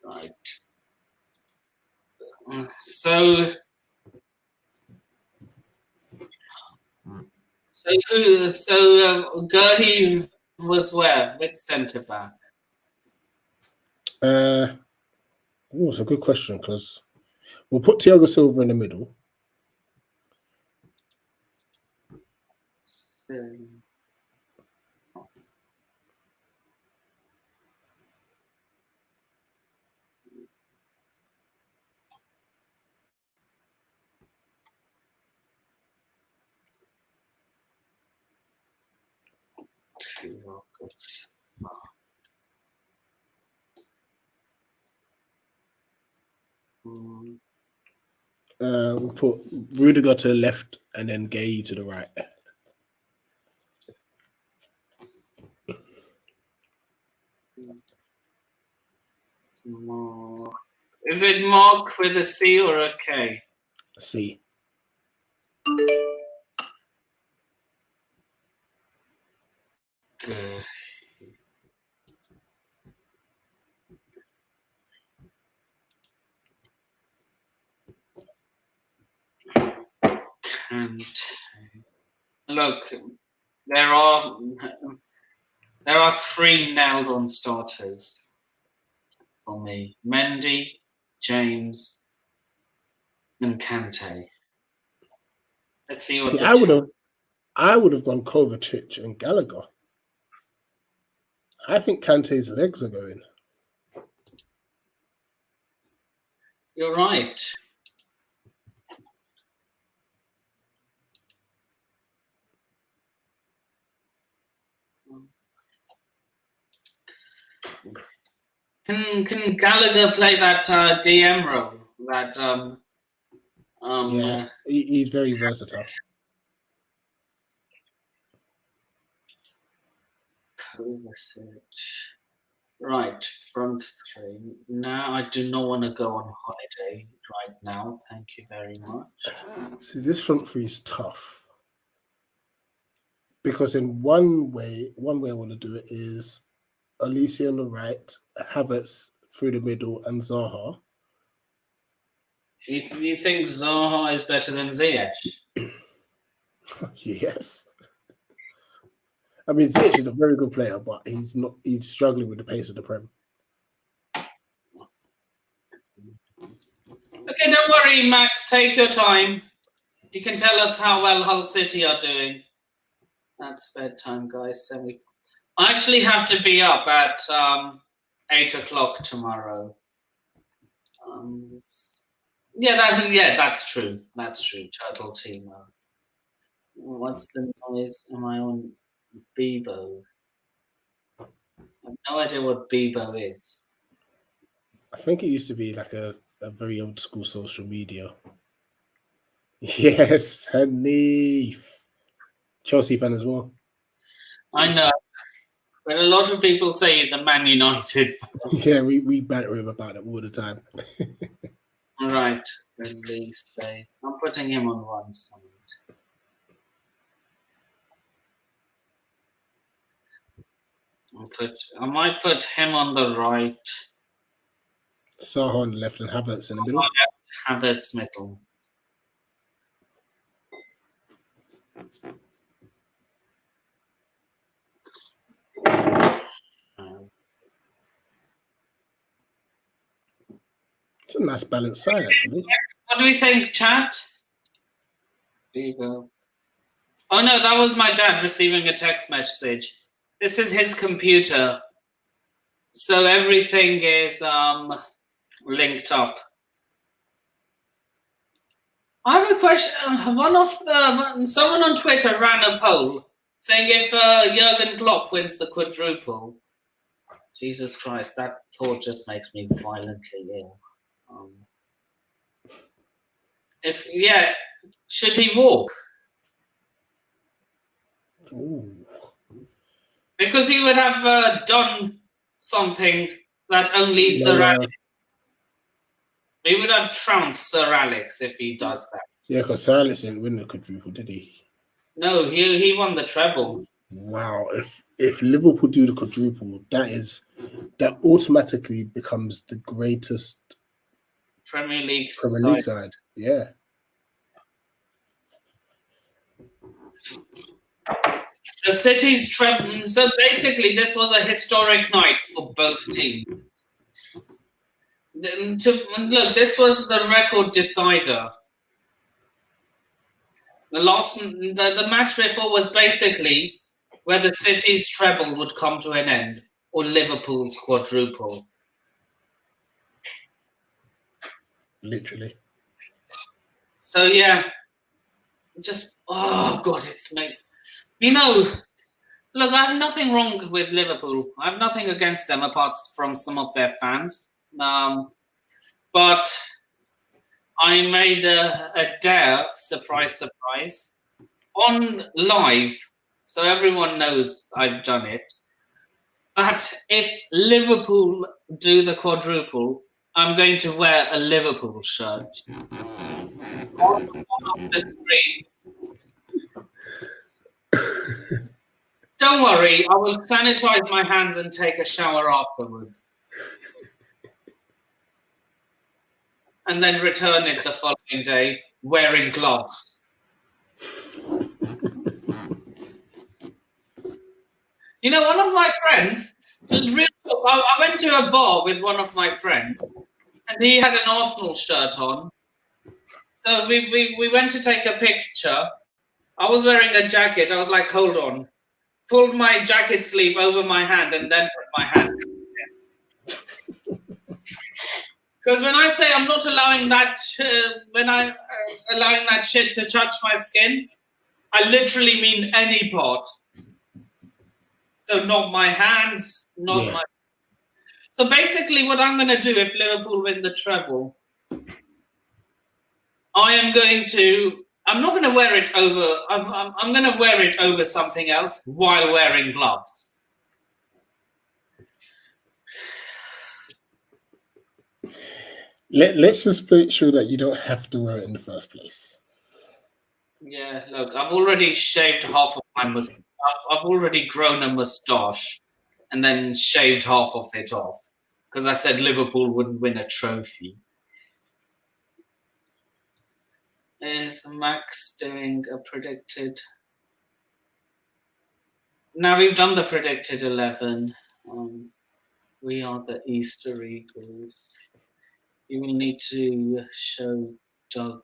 Right. So Gurhi was where? Which centre back? It's a good question because we'll put Thiago Silva in the middle. We'll put Rudiger to the left and then Gay to the right. Is it Mark with a C or a K? C. Good. And look, there are 3 nailed-on starters for me: Mendy, James, and Kante. Let's see what. I would have gone Kovacic and Gallagher. I think Kante's legs are going. You're right. Can Gallagher play that DM role? That yeah, he's very versatile. Right, front 3. Now I do not want to go on holiday right now. Thank you very much. See, this front 3 is tough because in one way I want to do it is Alicia on the right, Havertz through the middle, and Zaha. You think Zaha is better than Ziyech? Yes. I mean, Ziyech is a very good player, but he's struggling with the pace of the Prem. Okay, don't worry, Max. Take your time. You can tell us how well Hull City are doing. That's bedtime, guys. I actually have to be up at 8 o'clock tomorrow. That's true. That's true. Turtle Timo. What's the noise? Am I on Bebo? I have no idea what Bebo is. I think it used to be like a very old school social media. Yes, Hanif. Chelsea fan as well. I know. But a lot of people say he's a Man United fan. Yeah, we banter him about it all the time. Right. Release say. I'm putting him on one side. I might put him on the right. Saha on the left and Havertz in the middle. Havertz middle. It's a nice balanced side, actually. What do we think, chat? There you go. Oh no, that was my dad receiving a text message. This is his computer, so everything is linked up. I have a question. Someone on Twitter ran a poll saying if Jurgen Klopp wins the quadruple. Jesus Christ, that thought just makes me violently ill. Should he walk? Ooh. Because he would have done something that only Sir Alex. He would have trounced Sir Alex if he does that. Yeah, because Sir Alex didn't win the quadruple, did he? No, he won the treble. Wow. If Liverpool do the quadruple, that automatically becomes the greatest Premier League side. Yeah. So City's treble. So basically, this was a historic night for both teams. Look, this was the record decider. The match before was basically whether City's treble would come to an end or Liverpool's quadruple. Literally. So yeah, oh god, it's made. Look, I have nothing wrong with Liverpool. I have nothing against them apart from some of their fans. But I made a dare, surprise, on live, so everyone knows I've done it. But if Liverpool do the quadruple, I'm going to wear a Liverpool shirt on one of the screens. Don't worry, I will sanitize my hands and take a shower afterwards. And then return it the following day wearing gloves. One of my friends, I went to a bar with one of my friends and he had an Arsenal shirt on. So we went to take a picture. I was wearing a jacket. I was like, hold on. Pulled my jacket sleeve over my hand and then put my hand in. Because when I say I'm not allowing that, allowing that shit to touch my skin, I literally mean any part. So not my hands, not my. So basically, what I'm going to do if Liverpool win the treble, I'm not going to wear it over. I'm going to wear it over something else while wearing gloves. Let's just make sure that you don't have to wear it in the first place. Yeah, look, I've already shaved half of my mustache. I've already grown a moustache and then shaved half of it off because I said Liverpool wouldn't win a trophy. Is Max doing a predicted? Now we've done the predicted 11. We are the Easter Eagles. You will need to show Doug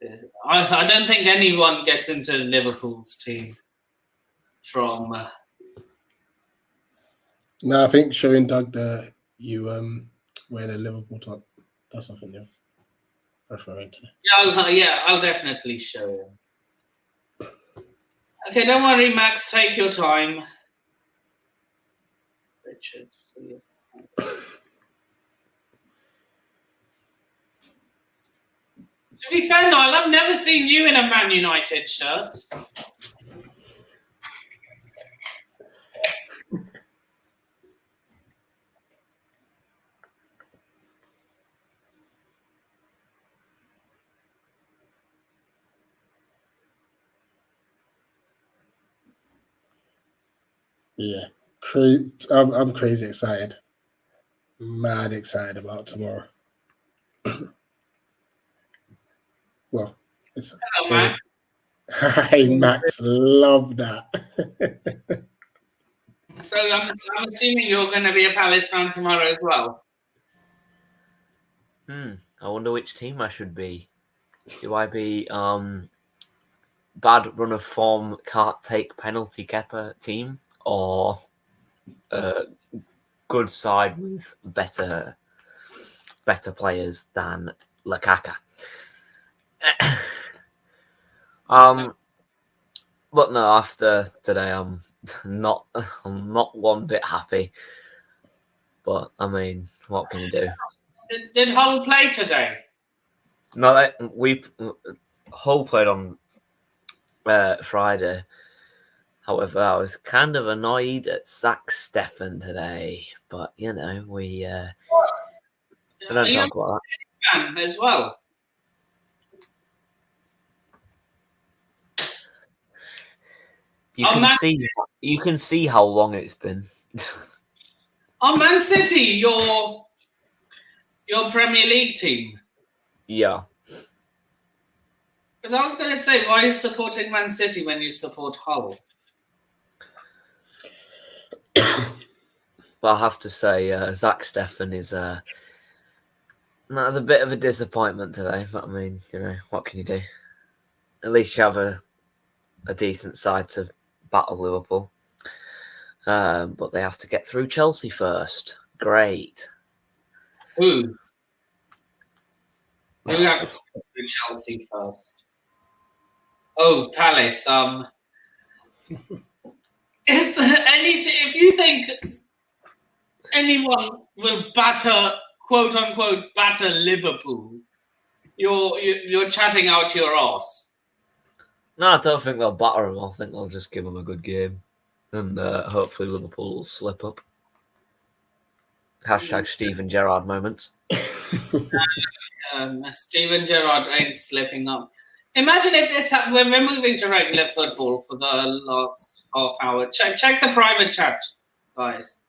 this. I don't think anyone gets into Liverpool's team from. No, I think showing Doug you wearing a Liverpool top. That's something new. Referring to. I'll definitely show him. Okay, don't worry, Max. Take your time. Richard, see you. To be fair, Niall, I've never seen you in a Man United shirt. Yeah, I'm crazy excited. Mad excited about tomorrow. Well, it's Hello, Max. Hi, Max. Love that. So I'm assuming you're going to be a Palace fan tomorrow as well. I wonder which team I should be. Do I be bad run of form, can't take penalty Kepa team, or good side with better players than Lukaku? But no, after today, I'm not one bit happy. But I mean, what can you do? Did Hull play today? No, Hull played on Friday. However, I was kind of annoyed at Zach Steffen today, but we don't talk about that as well. You can see how long it's been. Oh, Man City, your Premier League team. Yeah. Because I was going to say, why are you supporting Man City when you support Hull? But I have to say, Zach Steffen is that's a bit of a disappointment today. But I mean, what can you do? At least you have a decent side to battle Liverpool. But they have to get through Chelsea first. Great. Who have to go through Chelsea first? Oh, Palace. Is there if you think anyone will quote unquote batter Liverpool, you're chatting out your arse. No, I don't think they'll batter them. I think they'll just give them a good game, and hopefully Liverpool will slip up. # Steven Gerrard moments. Steven Gerrard ain't slipping up. Imagine if this when we're moving to regular football for the last half hour. Check the private chat, guys.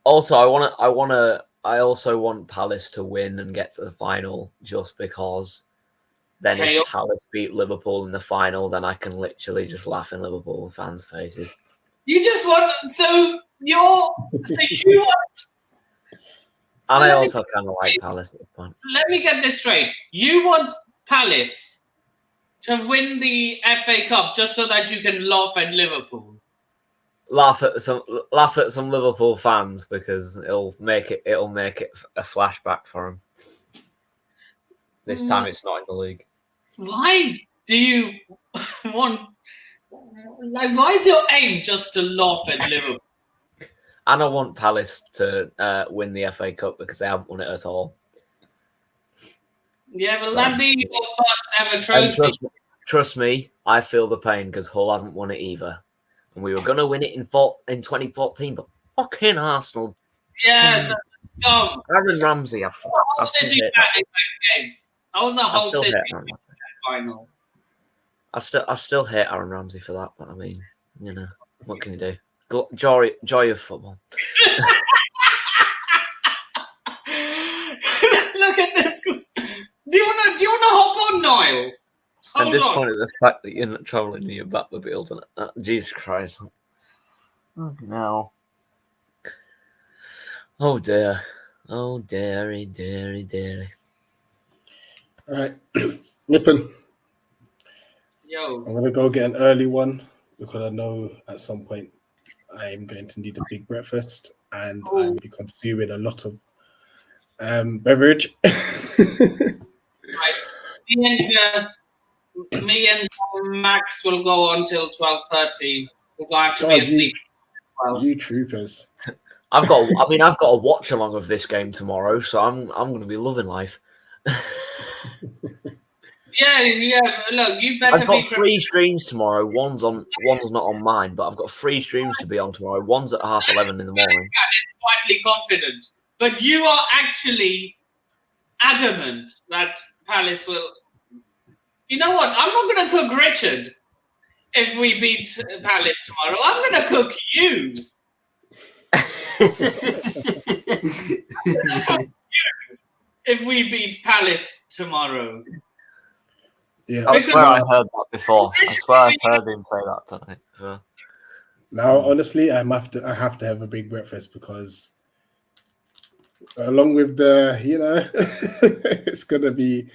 Also, I also want Palace to win and get to the final, just because. Then if Palace beat Liverpool in the final, then I can literally just laugh in Liverpool fans' faces. You just want you want. And I also kind of like Palace at this point. Let me get this straight. You want Palace to win the FA Cup just so that you can laugh at Liverpool. Laugh at some Liverpool fans because it'll make it a flashback for them. This time it's not in the league. Why do you want? Why is your aim just to laugh at Liverpool? And I want Palace to win the FA Cup because they haven't won it at all. Yeah, will that be your first ever trophy? Trust me, I feel the pain because Hull haven't won it either. And we were going to win it in 2014, but fucking Arsenal. Yeah, the scum. Aaron Ramsey. I was a Hull City final. I still hate Aaron Ramsey for that, but I mean, what can you do? Joy of football. Look at this. Do you want to hop on, Niall? At this point, the fact that you're not travelling to your Batmobile tonight. Jesus Christ. Oh, no. Oh, dear. Oh, dearie, dearie, dearie. All right. Nippon. Yo. I'm going to go get an early one because I know at some point I'm going to need a big breakfast and I'll be consuming a lot of beverage. Right. Me and Max will go until 12:30 because I have to be asleep. You troopers. I've got a watch along of this game tomorrow, so I'm going to be loving life. Yeah. Look, you better. I've got 3 streams tomorrow. One's not on mine, but I've got 3 streams to be on tomorrow. One's at 11:30 in the morning. It's quietly confident, but you are actually adamant that Palace will. You know what? I'm not going to cook Richard if we beat Palace tomorrow. I'm going to cook you. If we beat Palace tomorrow. Yeah, I swear I heard that before. I swear I heard him say that tonight. Yeah. Now, honestly, I have to have a big breakfast because, along with the, it's gonna be.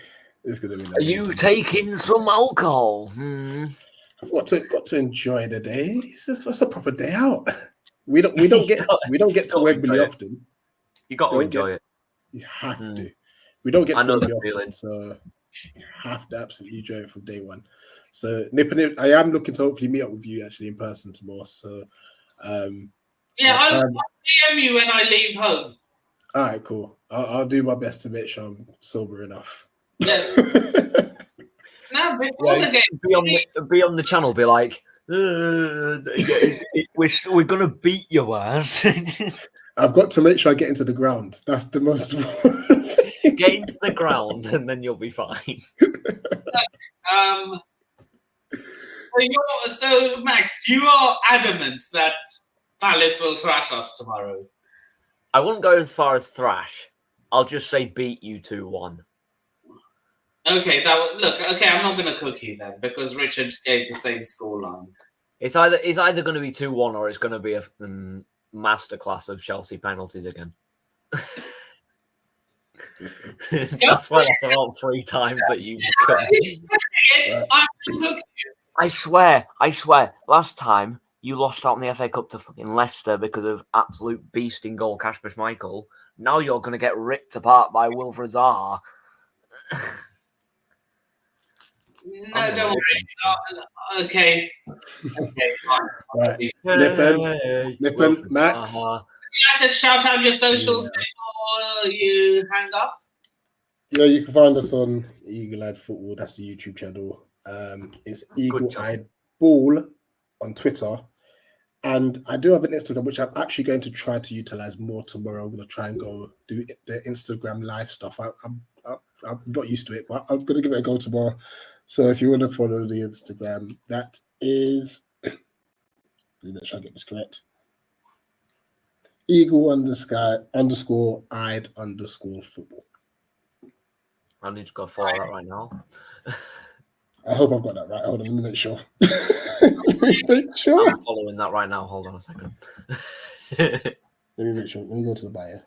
Are you taking some alcohol? I've got to enjoy the day. It's a proper day out. We don't get to Wembley often. You got to enjoy it. You have to. We don't get to Wembley often, feeling. so you have to absolutely enjoy it from day one. So, Nippon, I am looking to hopefully meet up with you actually in person tomorrow. So, I'll DM you when I leave home. All right, cool. I'll do my best to make sure I'm sober enough. Yes. Now, before the game, be on the channel. Be like, we're gonna beat your ass. I've got to make sure I get into the ground. That's the most important thing. Get into the ground, and then you'll be fine. So Max, you are adamant that Palace will thrash us tomorrow. I wouldn't go as far as thrash. I'll just say beat you 2-1. Okay, I'm not going to cook you then because Richard gave the same scoreline. It's either going to be 2-1 or it's going to be a masterclass of Chelsea penalties again. That's why that's around 3 times that you've cooked. I swear. Last time you lost out in the FA Cup to fucking Leicester because of absolute beast in goal, Kasper Schmeichel. Now you're going to get ripped apart by Wilfried Zaha. No, don't worry. Okay. Right. Nippon, Max. You have to shout out your socials before you hang up. Yeah, you can find us on Eagle Eyed Football. That's the YouTube channel. It's Eagle Eyed Ball on Twitter. And I do have an Instagram, which I'm actually going to try to utilize more tomorrow. I'm going to try and go do the Instagram live stuff. I'm not used to it, but I'm going to give it a go tomorrow. So if you want to follow the Instagram, that is, let me make sure I get this correct. Eagle_eyed_football. I need to go follow that right now. I hope I've got that right. Hold on, let me make sure. I'm following that right now. Hold on a second. Let me make sure. Let me go to the bio.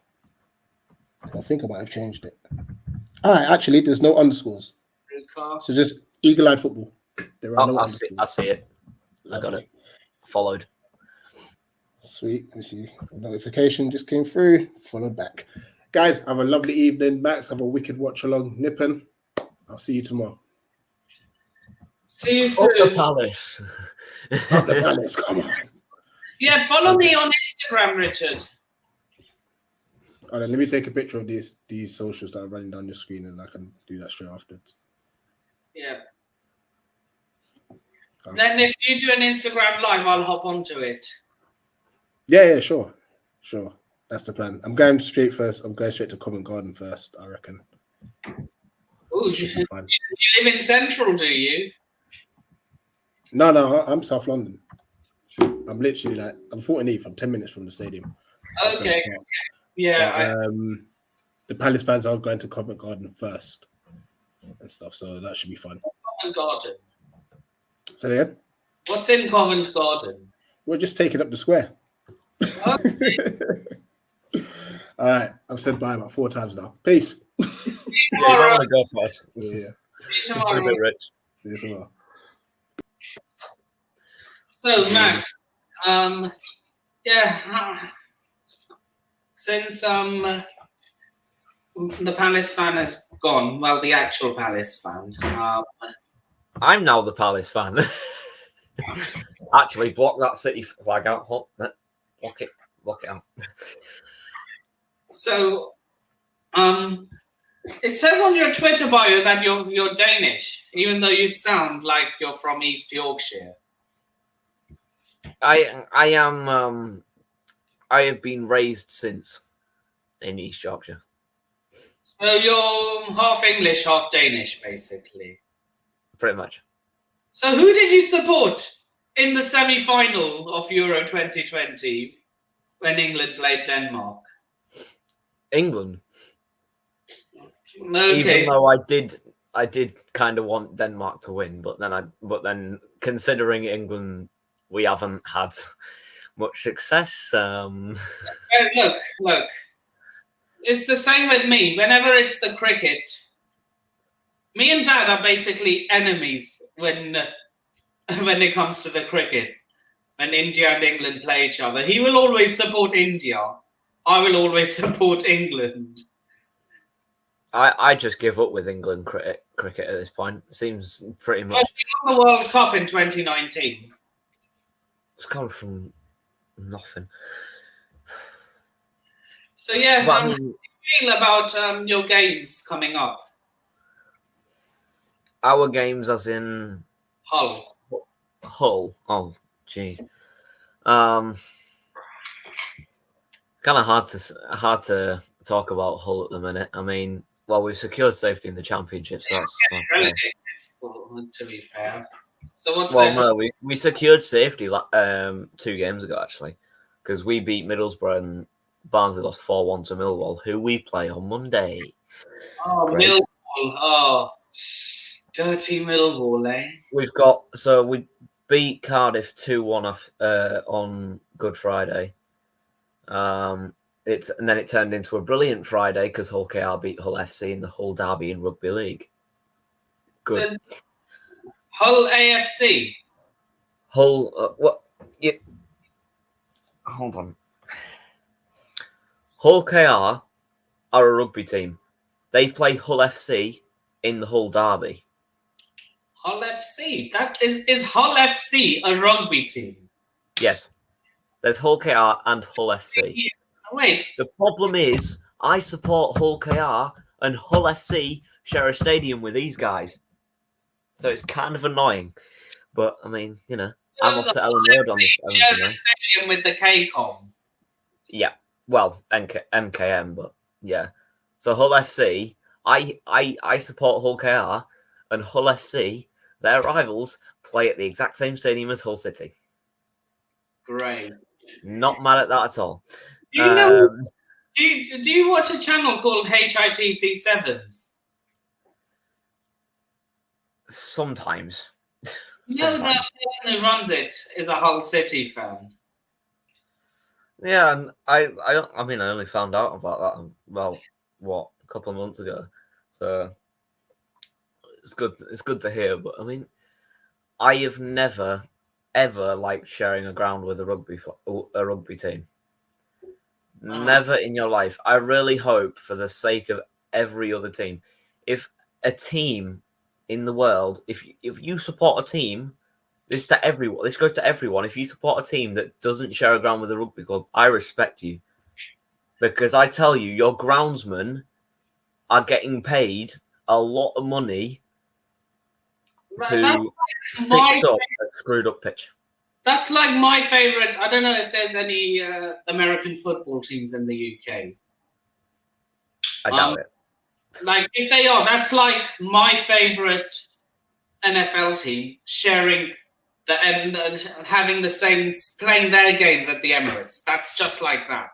I think I might have changed it. All right, actually, there's no underscores. So just Eagle Eyed Football. There are no underscores. I see it. I got it. Followed. Sweet. Let me see. Notification just came through. Followed back. Guys, have a lovely evening. Max, have a wicked watch along. Nippon. I'll see you tomorrow. See you soon. Up the Palace. Up the Palace, come on. Yeah, follow me on Instagram, Richard. All right, let me take a picture of these socials that are running down your screen and I can do that straight afterwards. Yeah. Okay. Then if you do an Instagram live, I'll hop onto it. Yeah, sure. That's the plan. I'm going straight to Covent Garden first, I reckon. Oh, you live in Central, do you? No, I'm South London. I'm literally I'm 14th. I'm 10 minutes from the stadium. Okay. Yeah. But, the Palace fans are going to Covent Garden first and stuff, so that should be fun. Covent Garden. Say that again? What's in Covent Garden? We're just taking up the square. Okay. All right, I've said bye about 4 times now. Peace. See you tomorrow. Yeah, go first. Yeah. See you tomorrow. Rich. See you tomorrow. So Max, since the Palace fan has gone, well, the actual Palace fan. I'm now the Palace fan. Actually, block that City flag out. Block it out. So, it says on your Twitter bio that you're Danish, even though you sound like you're from East Yorkshire. I am. I have been raised since in East Yorkshire. So you're half English, half Danish, basically. Pretty much. So who did you support in the semi-final of Euro 2020? when England played Denmark? England. Okay. Even though I did kind of want Denmark to win, but then considering England, we haven't had much success. Look. It's the same with me. Whenever it's the cricket, me and Dad are basically enemies when it comes to the cricket. When India and England play each other, he will always support India. I will always support England. I just give up with England cricket at this point. Seems pretty much. We won the World Cup in 2019. It's come from nothing. So yeah, But, how do you feel about your games coming up? Our games, as in Hull. Oh, jeez. Kind of hard to talk about Hull at the minute. I mean, well, we've secured safety in the championship, so that's relegated. To be fair. So what's well, no, we secured safety 2 games ago actually, because we beat Middlesbrough and Barnsley lost 4-1 to Millwall, who we play on Monday. Oh, great. Millwall! Oh, dirty Millwall, eh? We beat Cardiff 2-1 on Good Friday. And then it turned into a brilliant Friday because Hull KR beat Hull FC in the Hull Derby in Rugby League. Good. Hull AFC. Hull. Hold on. Hull KR are a rugby team. They play Hull FC in the Hull Derby. Hull FC. That is Hull FC a rugby team? Yes. There's Hull KR and Hull FC. Wait. The problem is, I support Hull KR and Hull FC share a stadium with these guys. So it's kind of annoying. But, I mean, I'm off to Ellen Road on this. Share the stadium with the KCOM. Yeah. Well, MKM, but yeah. So Hull FC, I support Hull KR, and Hull FC, their rivals, play at the exact same stadium as Hull City. Great. Not mad at that at all. Do you watch a channel called HITC Sevens? Sometimes. No, the person who runs it is a Hull City fan. Yeah, and I only found out about that a couple of months ago. So it's good to hear. But I mean, I have never ever liked sharing a ground with a rugby team. Never in your life. I really hope, for the sake of every other team, if a team in the world, if you support a team, this goes to everyone. If you support a team that doesn't share a ground with a rugby club, I respect you, because I tell you, your groundsmen are getting paid a lot of money to fix up a screwed up pitch. That's like my favorite. I don't know if there's any American football teams in the UK. I doubt it. Like, if they are, that's like my favorite NFL team sharing having the Saints playing their games at the Emirates. That's just like that.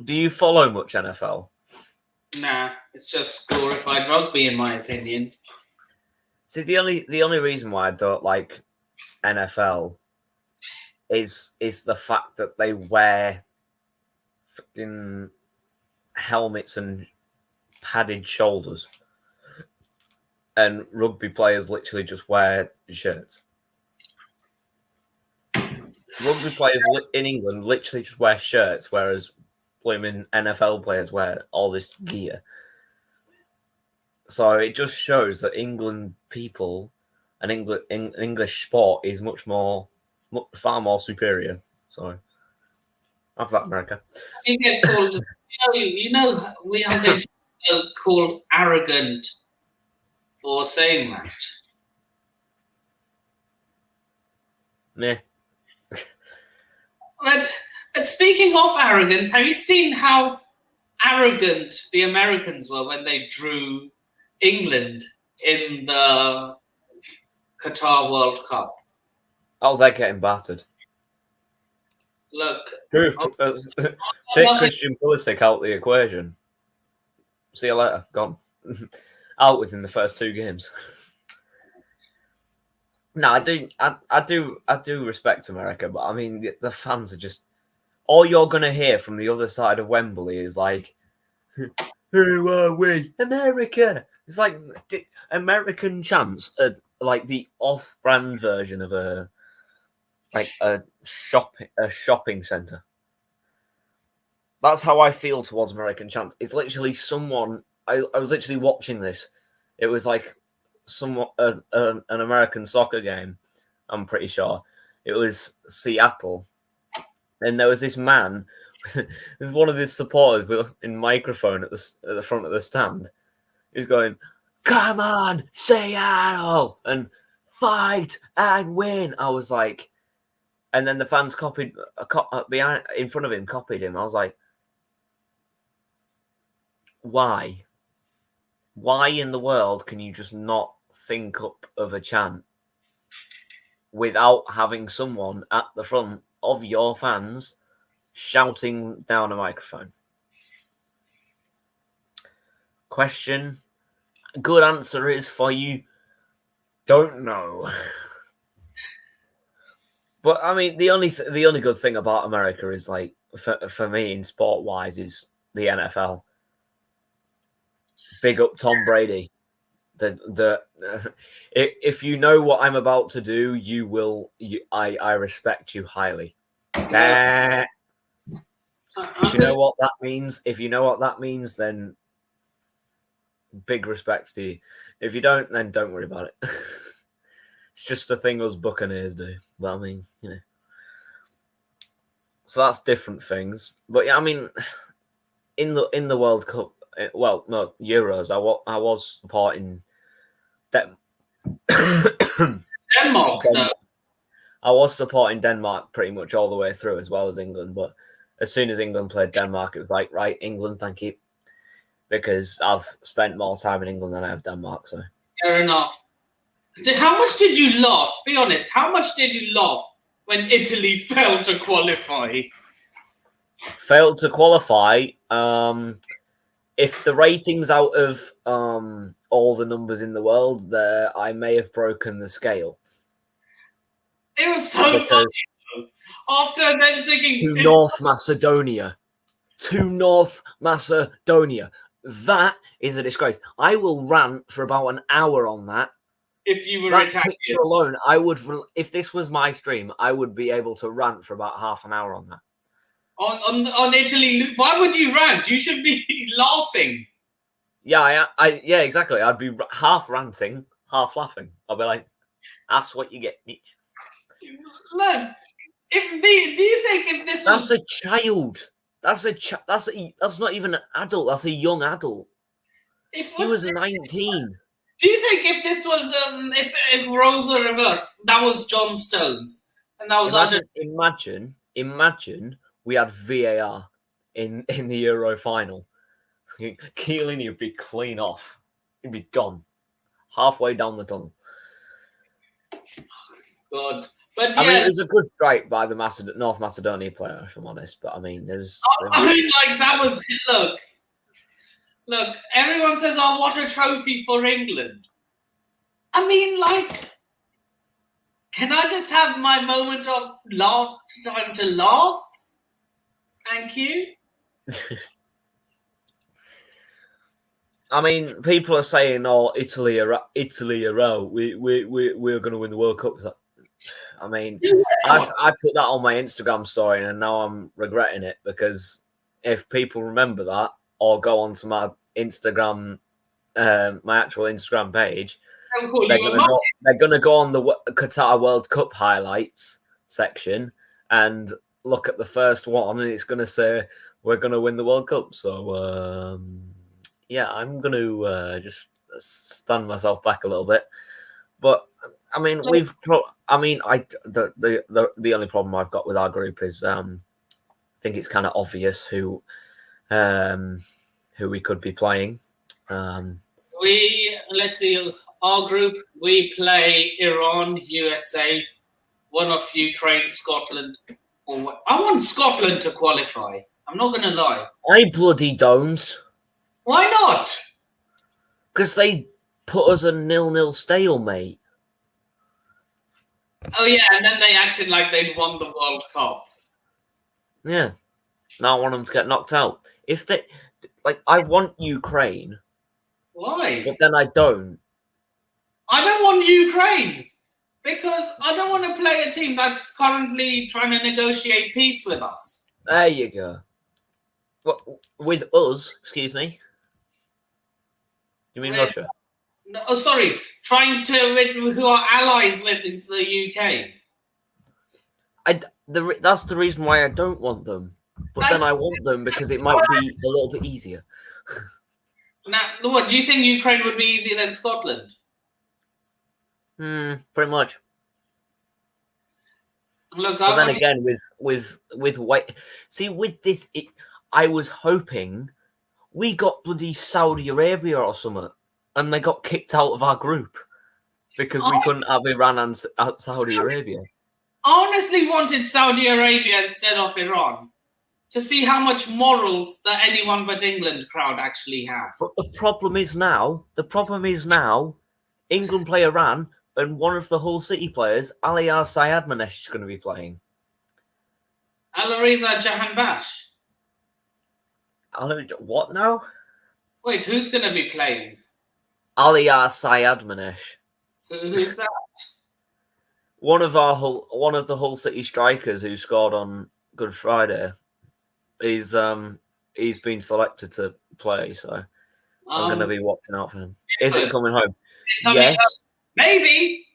Do you follow much NFL? Nah, it's just glorified rugby, in my opinion. See, the only reason why I don't like NFL is the fact that they wear fucking helmets and padded shoulders, and rugby players literally just wear shirts. Rugby players in England literally just wear shirts, whereas blooming NFL players wear all this gear. So it just shows that England people and English sport is far more superior. So have that, America. We get called, we are going to be called arrogant for saying that. Meh. But speaking of arrogance, have you seen how arrogant the Americans were when they drew England in the Qatar World Cup? Oh, they're getting battered. Look, take Christian Pulisic out the equation. See you later. Gone. Out within the first 2 games. No, I do respect America, but I mean the fans are just all you're gonna hear from the other side of Wembley is like, "Who are we, America?" It's like the American chants are like the off-brand version of a shopping center. That's how I feel towards American chants. It's literally someone. I was literally watching this. It was like an American soccer game. I'm pretty sure it was Seattle, and there was this man. There's one of his supporters with a microphone at the front of the stand. He's going, "Come on, Seattle, and fight and win." I was like, and then the fans copied behind in front of him, copied him. I was like, why? Why in the world can you just not think up of a chant without having someone at the front of your fans shouting down a microphone? Question. Good answer is for you. Don't know. But I mean, the only good thing about America is like for me in sport wise is the NFL. Big up Tom Brady. If you know what I'm about to do, you will. I respect you highly. If you know what that means, then big respect to you. If you don't, then don't worry about it. It's just a thing us Buccaneers do. But I mean, you know. So that's different things. But yeah, I mean, in the World Cup, well, no, Euros, I was supporting Denmark. No. I was supporting Denmark pretty much all the way through, as well as England. But as soon as England played Denmark, it was like, right, England, thank you, because I've spent more time in England than I have Denmark. So fair enough. How much did you laugh? Be honest. How much did you laugh when Italy failed to qualify? Failed to qualify. If the ratings out of all the numbers in the world, there I may have broken the scale. It was so funny. After them singing to North Macedonia. That is a disgrace. I will rant for about an hour on that. If you were that picture alone, I would. If this was my stream, I would be able to rant for about half an hour on that. On Italy, why would you rant? You should be laughing. Yeah, yeah, exactly. I'd be half ranting, half laughing. I'll be like, "That's what you get." Look, do you think if this was a child, that's not even an adult. That's a young adult. He was 19. Do you think if this was if roles are reversed, that was John Stones and that was imagine we had VAR in the Euro final. Keelan, you'd be clean off. He'd be gone halfway down the tunnel. God. But yeah, I mean, it was a good strike by the North Macedonia player, if I'm honest. But I mean, that was look. Everyone says, "Oh, what a trophy for England." I mean, like, can I just have my moment of time to laugh? Thank you. I mean, people are saying, "Oh, Italy are out. We're going to win the World Cup." I mean, I put that on my Instagram story, and now I'm regretting it because if people remember that or go onto my Instagram, my actual Instagram page, they're going to go on the Qatar World Cup highlights section and look at the first one, and it's going to say we're going to win the World Cup. So yeah, I'm going to just stand myself back a little bit, but. I mean, the only problem I've got with our group is I think it's kind of obvious who we could be playing. Let's see, our group, we play Iran, USA, one of Ukraine, Scotland, I want Scotland to qualify. I'm not going to lie. I bloody don't. Why not? Because they put us a 0-0 stalemate. Oh, yeah, and then they acted like they'd won the World Cup. Yeah. Now I want them to get knocked out. If they... Like, I want Ukraine. Why? But then I don't. I don't want Ukraine. Because I don't want to play a team that's currently trying to negotiate peace with us. There you go. What, with us, excuse me? You mean Russia? No, oh, sorry. Who are allies with the UK. That's the reason why I don't want them. But then I want them because it might be a little bit easier. Now, what, do you think Ukraine would be easier than Scotland? Pretty much. Look, but then again, with white, see, with this, I was hoping we got bloody Saudi Arabia or something, and they got kicked out of our group because we couldn't have Iran and Saudi Arabia. I honestly wanted Saudi Arabia instead of Iran to see how much morals the anyone but England crowd actually have. But the problem is now, England play Iran. And one of the Hull City players, Aliyar Sayadmanesh, is going to be playing. Alireza Jahanbash. What now? Wait, who's going to be playing? Aliyar Sayadmanesh. Who's that? One of the Hull City strikers who scored on Good Friday. He's been selected to play, so I'm going to be watching out for him. Is it coming home? Yes. Maybe.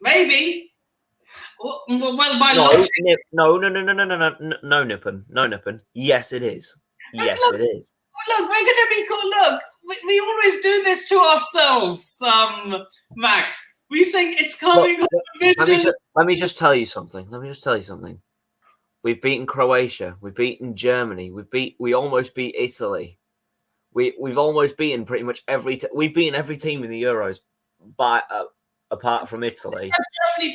Well, by no, Nippon. Yes, it is. Yes, it is. Look, we're gonna be cool. Look, we always do this to ourselves, Max. We think it's coming. Let me just tell you something. We've beaten Croatia. We've beaten Germany. We almost beat Italy. We've almost beaten pretty much we've beaten every team in the Euros by. Apart from Italy,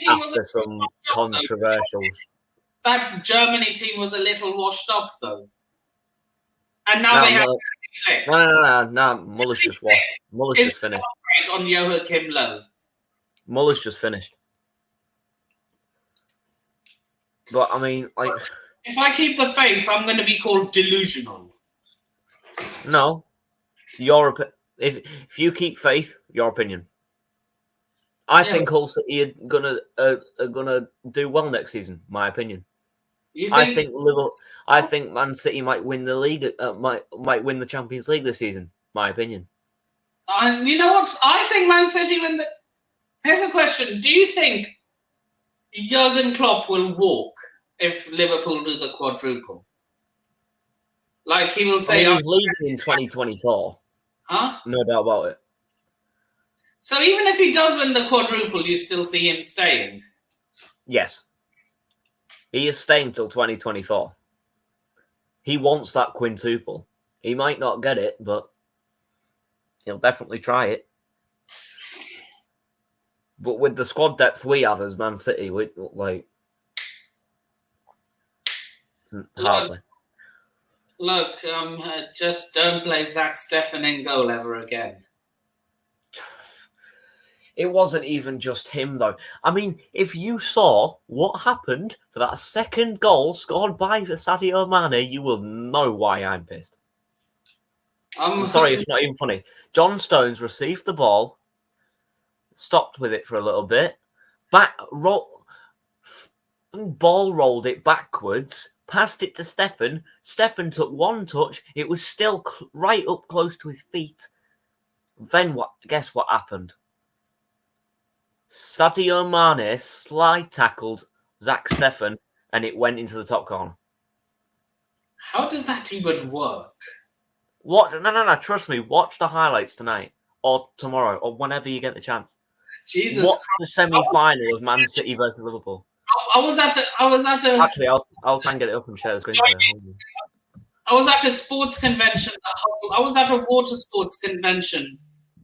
after some controversials. That Germany team was a little washed up, though. And now they have to flip. No. Muller's just washed. Muller's just finished. On Joachim Low. Muller's just finished. But, I mean, like... If I keep the faith, I'm going to be called delusional. No. If you keep faith, your opinion. I think Hull City are gonna do well next season. My opinion. I think Man City might win the league. Might win the Champions League this season. My opinion. You know what? I think Man City win the. Here's a question: do you think Jurgen Klopp will walk if Liverpool do the quadruple? Like he will say, he's leaving in 2024. Huh? No doubt about it. So even if he does win the quadruple, you still see him staying? Yes. He is staying till 2024. He wants that quintuple. He might not get it, but he'll definitely try it. But with the squad depth we have as Man City, we hardly. Look, just don't play Zach Steffen in goal ever again. It wasn't even just him, though. I mean, if you saw what happened for that second goal scored by Sadio Mane, you will know why I'm pissed. I'm sorry, it's not even funny. John Stones received the ball, stopped with it for a little bit, ball rolled it backwards, passed it to Steffen. Steffen took one touch. It was still right up close to his feet. Then what? Guess what happened? Sadio Mane slide tackled Zach Steffen, and it went into the top corner. How does that even work? No. Trust me. Watch the highlights tonight or tomorrow or whenever you get the chance. Jesus. Watch the semi-final of Man City versus Liverpool. I was at a. Actually, I'll try and get it up and share the screen. I was at a sports convention. I was at a water sports convention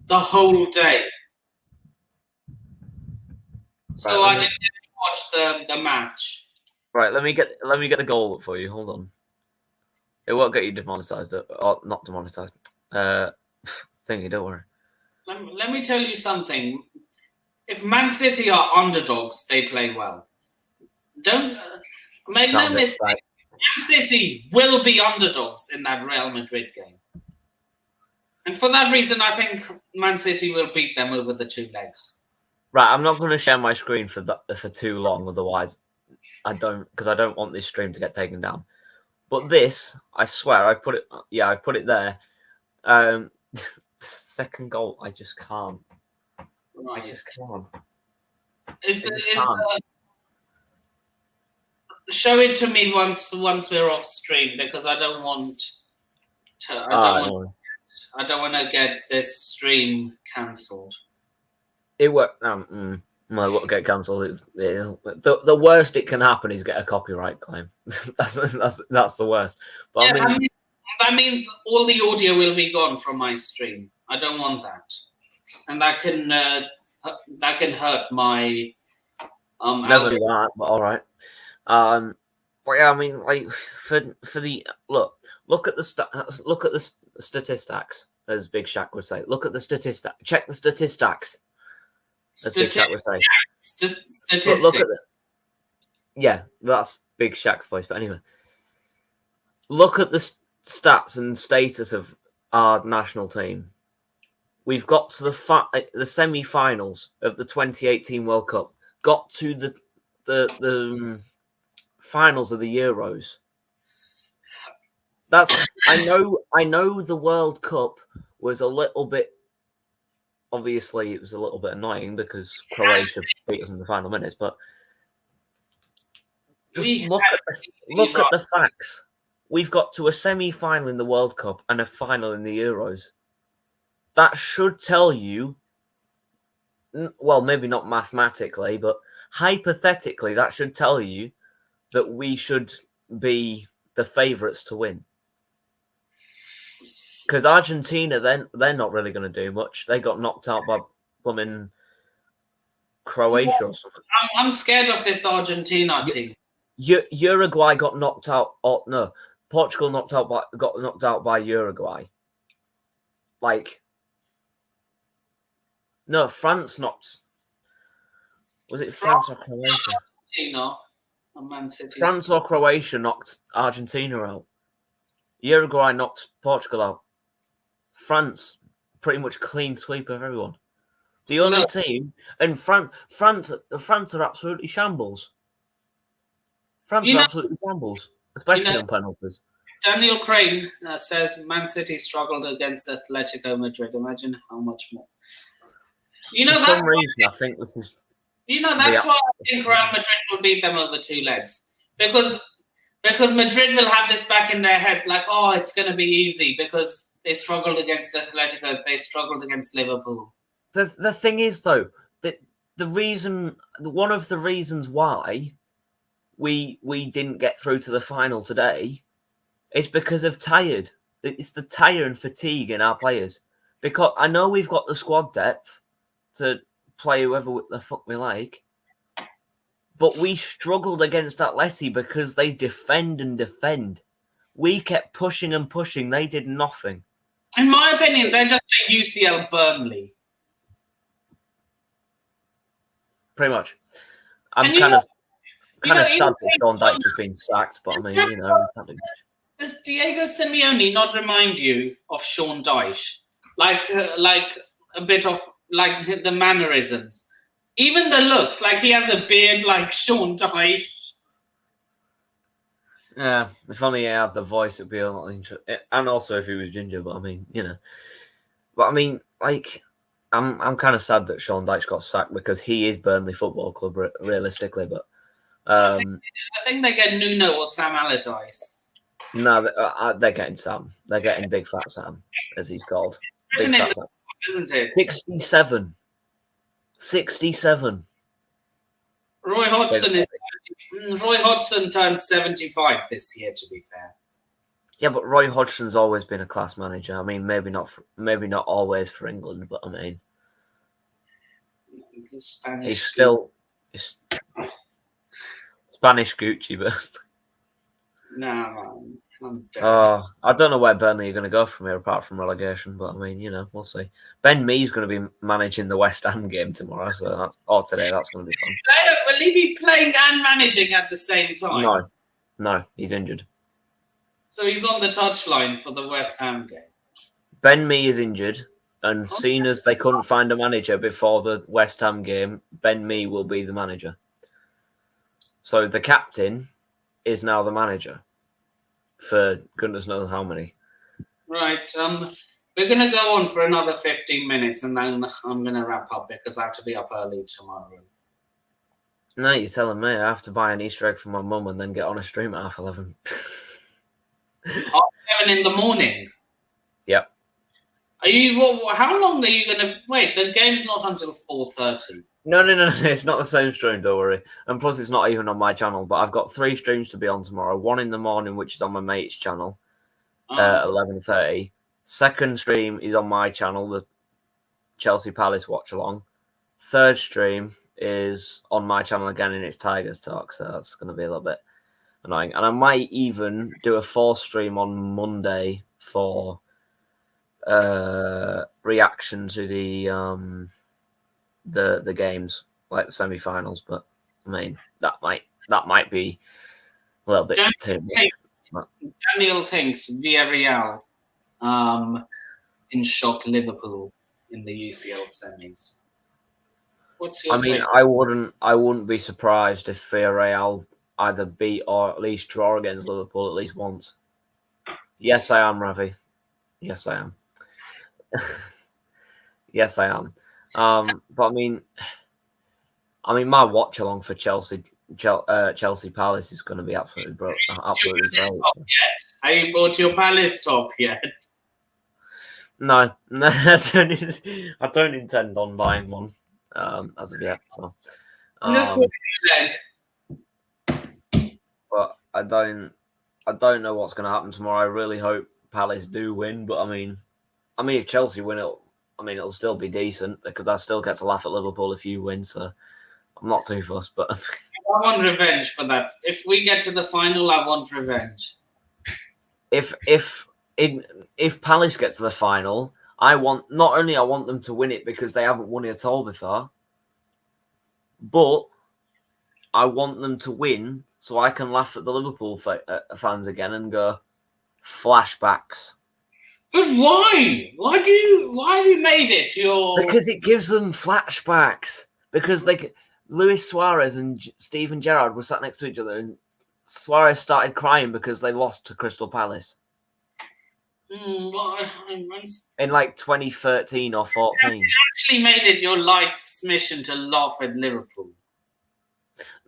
the whole day. So I didn't watch the match. Right, let me get the goal up for you. Hold on. It won't get you demonetized or not demonetized. Thingy, don't worry. Let me tell you something. If Man City are underdogs, they play well. Don't make no mistake. Right. Man City will be underdogs in that Real Madrid game. And for that reason, I think Man City will beat them over the 2 legs. Right, I'm not going to share my screen for too long, otherwise I don't want this stream to get taken down. But this, I swear, I put it there. Second goal, I just can't. Right. I just can't. Show it to me once we're off stream, because I don't want to. I don't want to get this stream cancelled. It won't. No, it won't get cancelled. The worst it can happen is get a copyright claim. that's the worst. But yeah, I mean, that means all the audio will be gone from my stream. I don't want that, and that can hurt my. Never do that, but all right. But yeah, I mean, like for the look at the statistics, as Big Shaq would say. Look at the statistics. Check the statistics. As Big Shaq would say. Statistics. Look at yeah, that's Big Shaq's voice. But anyway, look at the stats and status of our national team. We've got to the semi-finals of the 2018 World Cup. Got to the finals of the Euros. That's I know the World Cup was a little bit. Obviously, it was a little bit annoying because Croatia beat us in the final minutes. But just look at the facts. We've got to a semi-final in the World Cup and a final in the Euros. That should tell you. Well, maybe not mathematically, but hypothetically, that should tell you that we should be the favourites to win. Because Argentina, they're not really going to do much. They got knocked out by blooming Croatia or something. I'm scared of this Argentina team. Uruguay got knocked out. Oh, no, Portugal got knocked out by Uruguay. Like, no, France knocked. Was it France or Croatia? Argentina. Man City. France or Croatia knocked Argentina out. Uruguay knocked Portugal out. France pretty much clean sweep of everyone. The only team, and France are absolutely shambles. France are absolutely shambles, especially on penalties. Daniel Crane says Man City struggled against Atletico Madrid. Imagine how much more. For some reason, I think this is. That's why I think Real Madrid will beat them over 2 legs. Because Madrid will have this back in their heads, like, oh, it's going to be easy because they struggled against Atletico, they struggled against Liverpool. The thing is, though, that one of the reasons why we didn't get through to the final today is because of tired. It's the tired and fatigue in our players. Because I know we've got the squad depth to play whoever the fuck we like, but we struggled against Atleti because they defend and defend. We kept pushing and pushing. They did nothing. In my opinion, they're just a UCL Burnley. Pretty much. I'm kind of sad that Sean Dyche has been sacked, but I mean, Does Diego Simeone not remind you of Sean Dyche? Like a bit of like the mannerisms, even the looks. Like he has a beard like Sean Dyche. Yeah, if only he had the voice, it'd be a lot interesting. And also if he was ginger, but I mean, But I mean, like, I'm kind of sad that Sean Dyche got sacked because he is Burnley Football Club realistically. But I think they get Nuno or Sam Allardyce. No, they're getting Sam. They're getting Big Fat Sam, as he's called. Big Fat Sam. Isn't it? 67. Roy Hodgson turned 75 this year, to be fair. Yeah, but Roy Hodgson's always been a class manager. I mean, maybe not always for England, but I mean, Spanish Spanish Gucci, but No, man. I'm dead. I don't know where Burnley are going to go from here apart from relegation, but I mean, you know, we'll see. Ben Mee's going to be managing the West Ham game tomorrow, so today. That's going to be fun. Will he be playing and managing at the same time? No, he's injured. So he's on the touchline for the West Ham game. Ben Mee is injured, and seeing as they couldn't find a manager before the West Ham game, Ben Mee will be the manager. So the captain is now the manager for goodness knows how many. Right. We're going to go on for another 15 minutes, and then I'm going to wrap up because I have to be up early tomorrow. No, you're telling me I have to buy an Easter egg for my mum and then get on a stream at 11:30. 7:30 in the morning? Yep. Are you? How long are you going to wait? The game's not until 4:30. No, it's not the same stream, don't worry. And plus, it's not even on my channel, but I've got 3 streams to be on tomorrow. One in the morning, which is on my mate's channel, 11:30. Second stream is on my channel, the Chelsea Palace watch along. Third stream is on my channel again, and it's Tigers Talk, so that's going to be a little bit annoying. And I might even do a 4th stream on Monday for reaction to the games, like the semi-finals. But I mean, that might be a little bit too much. Daniel thinks Villarreal can shock Liverpool in the UCL semis. What's your take? I wouldn't be surprised if Villarreal either beat or at least draw against Liverpool at least once. Yes, I am, Ravi. Yes, I am. Yes, I am. But I mean, my watch along for Chelsea Palace is going to be absolutely great. Have you bought your Palace top yet? No, I don't intend on buying one as of yet. So, just put your leg. But I don't know what's going to happen tomorrow. I really hope Palace do win. But I mean, if Chelsea win, it'll still be decent because I still get to laugh at Liverpool if you win. So I'm not too fussed. But I want revenge for that. If we get to the final, I want revenge. If Palace get to the final, I want them to win it because they haven't won it at all before, but I want them to win so I can laugh at the Liverpool fans again and go flashbacks. But why? Why have you made it your? Because it gives them flashbacks. Because Luis Suarez and Steven Gerrard were sat next to each other, and Suarez started crying because they lost to Crystal Palace. In like 2013 or 14. You actually made it your life's mission to laugh at Liverpool.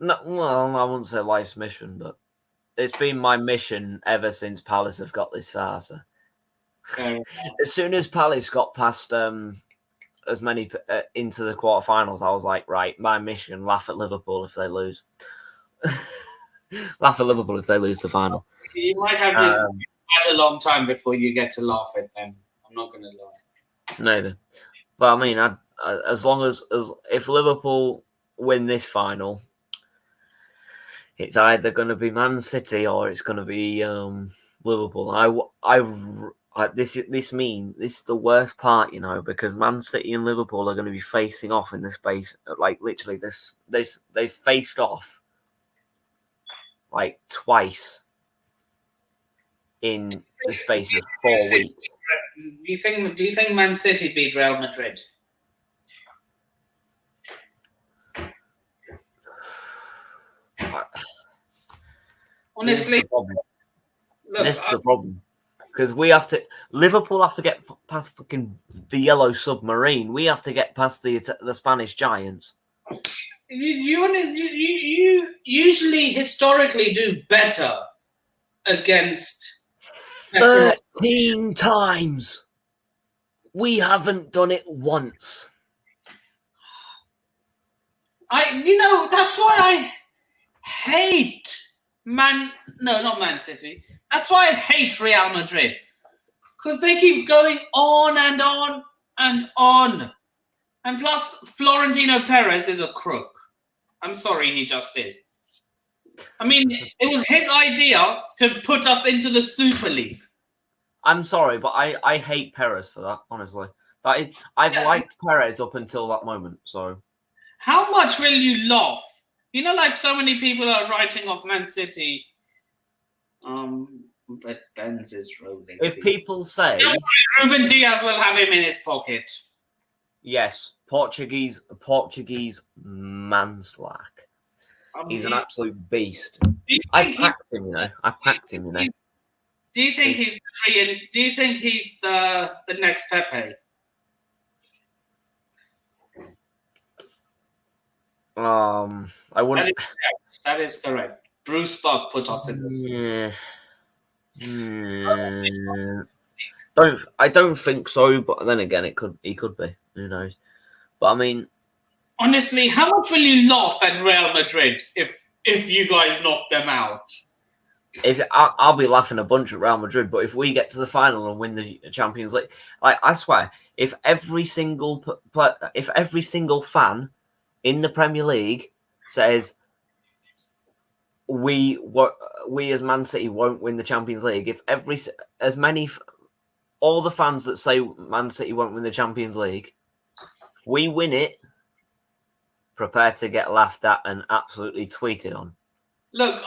No, well, I wouldn't say life's mission, but it's been my mission ever since Palace have got this far. So. As soon as Palace got past as many into the quarterfinals, I was like, right, my mission: laugh at Liverpool if they lose. Laugh at Liverpool if they lose the final. You might have to. A long time before you get to laugh at them. I'm not going to lie. Neither. But I mean, as long as if Liverpool win this final, it's either going to be Man City or it's going to be Liverpool. This is the worst part, because Man City and Liverpool are going to be facing off in this space. Like literally, they've faced off like twice in the space of 4 weeks. Do you think Man City beat Real Madrid? Honestly, this is the problem. Because Liverpool have to get past fucking the yellow submarine. We have to get past the Spanish giants. You usually historically do better against 13 times. We haven't done it once. That's why I hate not Man City. That's why I hate Real Madrid. Because they keep going on and on and on. And plus, Florentino Perez is a crook. I'm sorry, he just is. I mean, it was his idea to put us into the Super League. I'm sorry, but I hate Perez for that, honestly. I've liked Perez up until that moment, so... How much will you laugh? You know, like so many people are writing off Man City. But Benz is rolling. If people say... Ruben Diaz will have him in his pocket. Yes, Portuguese manslack. He's an absolute beast. I packed him, you know. Do you think he's the next Pepe? I wouldn't. That is correct. Bruce Buck put us in this. I don't think so, but then again, he could be. Who knows? But I mean, honestly, how much will you laugh at Real Madrid if you guys knock them out? I'll be laughing a bunch at Real Madrid, but if we get to the final and win the Champions League, I swear, if every single fan in the Premier League says we as Man City won't win the Champions League, if all the fans that say Man City won't win the Champions League, if we win it, prepare to get laughed at and absolutely tweeted on. Look,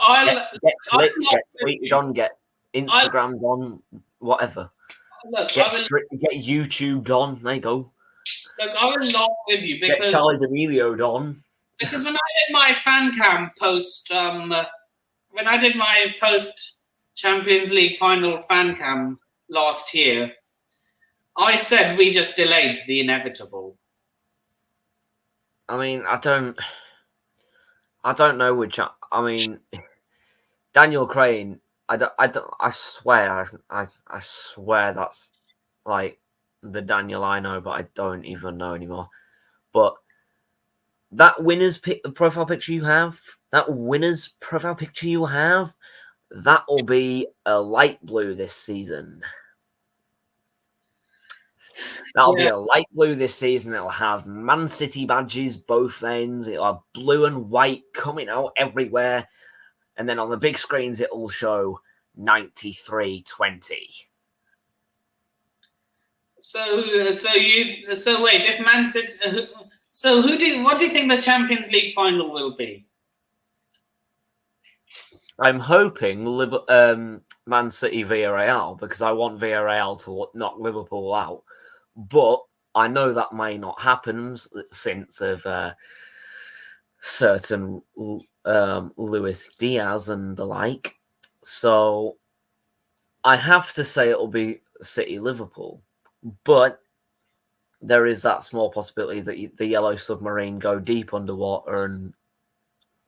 get tweeted on, get Instagrammed on, whatever. Look, get YouTubed on. There you go. Look, I will laugh with you because get Charlie D'Amelio'd on. Because when I did my fan cam post, when I did my post Champions League final fan cam last year, I said we just delayed the inevitable. I mean, I don't know which. I mean, Daniel Crane. I swear that's like the Daniel I know, but I don't even know anymore. But that winner's profile picture you have, that'll be a light blue this season. That'll be a light blue this season. It'll have Man City badges both ends. It'll have blue and white coming out everywhere. And then on the big screens, it'll show 93-20. So wait, if Man City, what do you think the Champions League final will be? I'm hoping Man City Villarreal, because I want Villarreal to knock Liverpool out. But I know that may not happen since of certain Luis Diaz and the like. So I have to say it'll be City Liverpool. But there is that small possibility that the Yellow Submarine go deep underwater and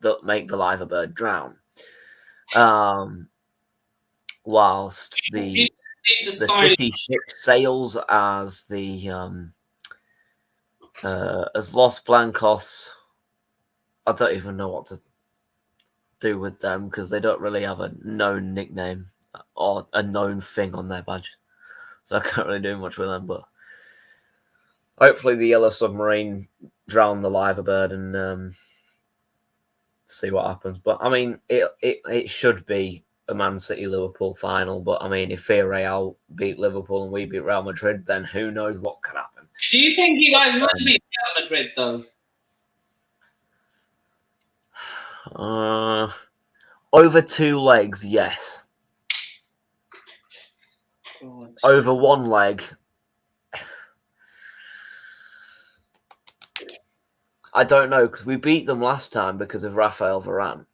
that make the Liver Bird drown. Whilst the City ship sails as as Los Blancos. I don't even know what to do with them because they don't really have a known nickname or a known thing on their badge. So I can't really do much with them, but hopefully the Yellow Submarine drown the Liver Bird and see what happens. But I mean, it should be a Man City Liverpool final. But I mean, if Villarreal beat Liverpool and we beat Real Madrid, then who knows what could happen. Do you think you guys will beat Real Madrid though? Over 2 legs, yes. God. Over 1 leg, I don't know, because we beat them last time because of Rafael Varane.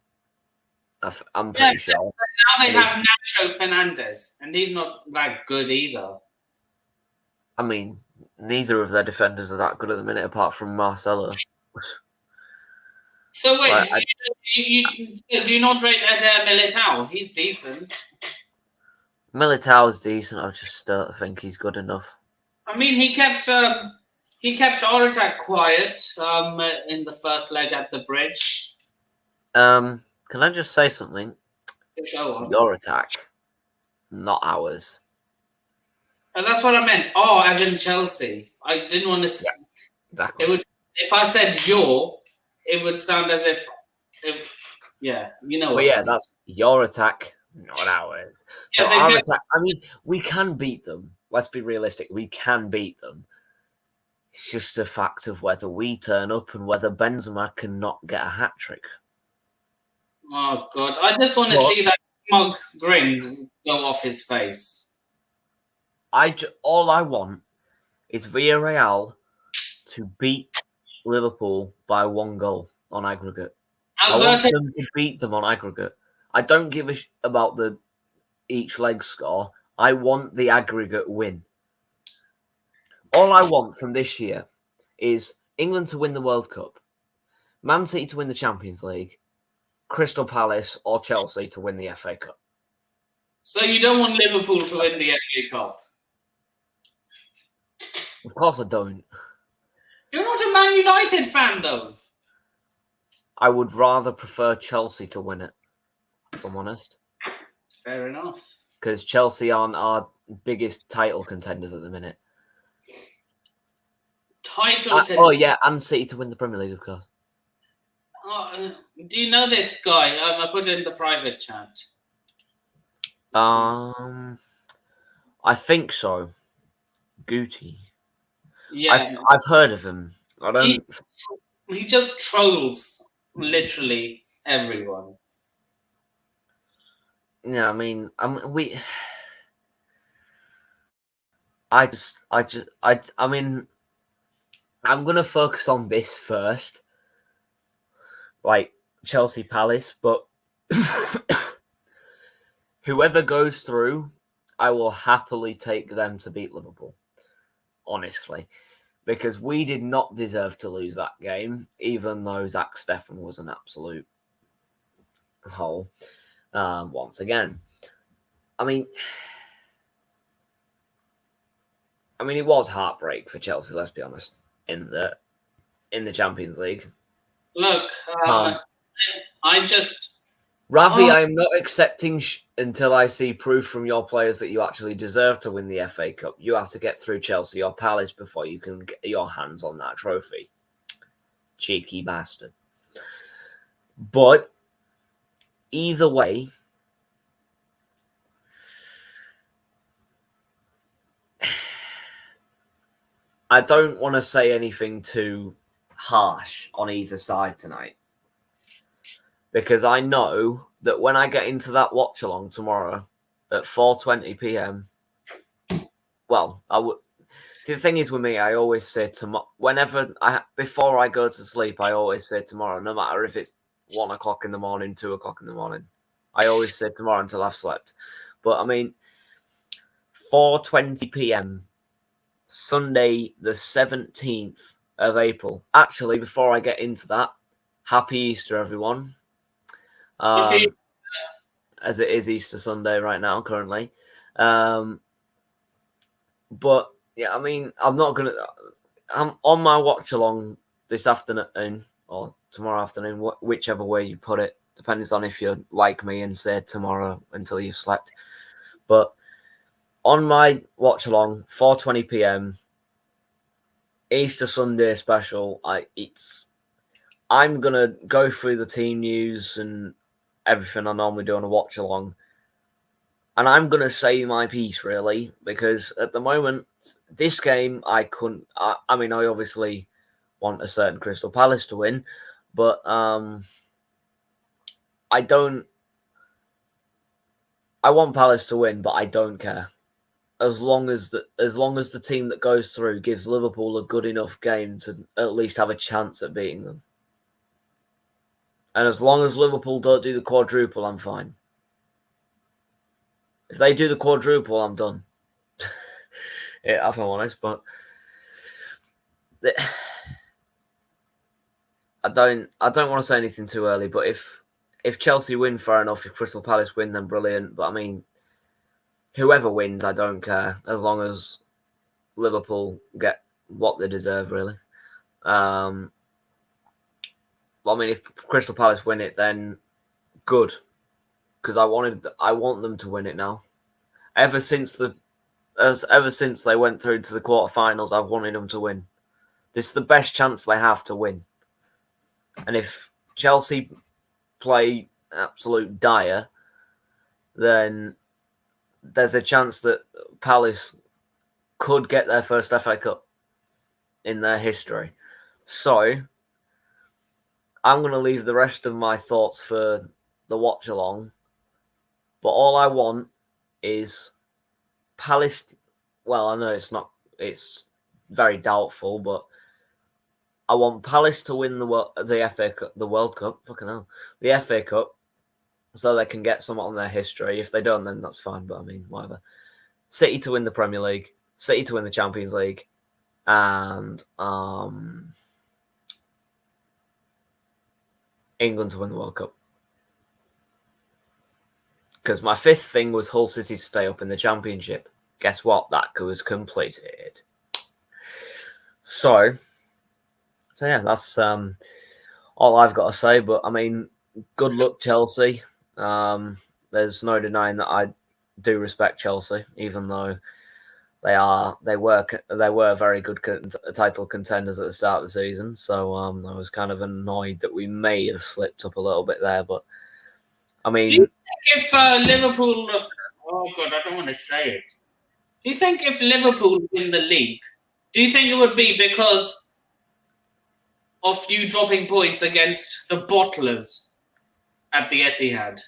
I'm pretty sure. But now they have Nacho Fernandez, and he's not that good either. I mean, neither of their defenders are that good at the minute, apart from Marcelo. So wait, you do not rate Militao? He's decent. Militao's decent. I just don't think he's good enough. I mean, he kept our attack quiet in the first leg at the bridge. Can I just say something? Go on. Your attack, not ours. And that's what I meant. Oh, as in Chelsea. I didn't want to. Yeah, exactly. If I said your, it would sound as if Yeah, you know But what. yeah, that's your attack, not ours. So Yeah, our attack, I mean, we can beat them. Let's be realistic. We can beat them. It's just a fact of whether we turn up and whether Benzema can not get a hat trick. Oh God, I just want to What? see that smug grin go off his face. All I want is Villarreal to beat Liverpool by 1 goal on aggregate. I want Alberto, them to beat them on aggregate. I don't give a about the each leg score. I want the aggregate win. All I want from this year is England to win the World Cup, Man City to win the Champions League, Crystal Palace or Chelsea to win the FA Cup. so you don't want Liverpool to win the FA Cup? Of course I don't. You're not a Man United fan, though. I would rather prefer Chelsea to win it, if I'm honest. Fair enough. Because Chelsea aren't our biggest title contenders at the minute. Oh, yeah, and City to win the Premier League, of course. Do you know this guy? I put it in the private chat. I think so. Guti. Yeah. I've heard of him. I don't. He just trolls literally everyone. Yeah, I mean, I'm gonna focus on this first, like Chelsea Palace, but whoever goes through, I will happily take them to beat Liverpool. Honestly, because we did not deserve to lose that game, even though Zach Steffen was an absolute hole. Once again, I mean, it was heartbreak for Chelsea. Let's be honest. In the Champions League, Look, I just Ravi, I am not accepting until I see proof from your players that you actually deserve to win the FA Cup. You have to get through Chelsea or Palace before you can get your hands on that trophy. Cheeky bastard. But either way, I don't want to say anything too harsh on either side tonight. Because I know that when I get into that watch along tomorrow at 4:20 p.m., well, I would see. The thing is with me, I always say tomorrow. Before I go to sleep, I always say tomorrow, no matter if it's 1 o'clock in the morning, 2 o'clock in the morning. I always say tomorrow until I've slept. But 4:20 p.m. Sunday, the 17th of April. Actually, before I get into that, happy Easter, everyone. As it is Easter Sunday right now, currently. But yeah, I'm on my watch along this afternoon or tomorrow afternoon, whichever way you put it, depends on if you're like me and say tomorrow until you've slept. But on my watch along, 4:20 p.m. Easter Sunday special. I'm gonna go through the team news and everything I normally do on a watch along, and I'm gonna say my piece really, because at the moment this game I couldn't. I obviously want a certain Crystal Palace to win, but I don't. I want Palace to win, but I don't care. As long as the team that goes through gives Liverpool a good enough game to at least have a chance at beating them. And as long as Liverpool don't do the quadruple, I'm fine. If they do the quadruple, I'm done. Yeah, if I'm honest, but I don't want to say anything too early. But if Chelsea win, fair enough. If Crystal Palace win, then brilliant. But whoever wins, I don't care, as long as Liverpool get what they deserve, really. If Crystal Palace win it, then good, because I want them to win it now. Ever since they went through to the quarterfinals, I've wanted them to win. This is the best chance they have to win. And if Chelsea play absolute dire, then there's a chance that Palace could get their first FA Cup in their history. So I'm going to leave the rest of my thoughts for the watch along. But all I want is Palace. Well, I know it's very doubtful, but I want Palace to win the FA Cup, the World Cup, the FA Cup, so they can get something on their history. If they don't, then that's fine. But I mean, whatever. City to win the Premier League, City to win the Champions League, and England to win the World Cup. Because my fifth thing was Hull City to stay up in the Championship. Guess what? That was completed. So yeah, that's all I've got to say. But I mean, good luck, Chelsea. There's no denying that I do respect Chelsea, even though they were very good title contenders at the start of the season. So I was kind of annoyed that we may have slipped up a little bit there. But I mean, do you think if Liverpool, oh God, I don't want to say it. Do you think if Liverpool win the league, do you think it would be because of you dropping points against the bottlers at the Etihad?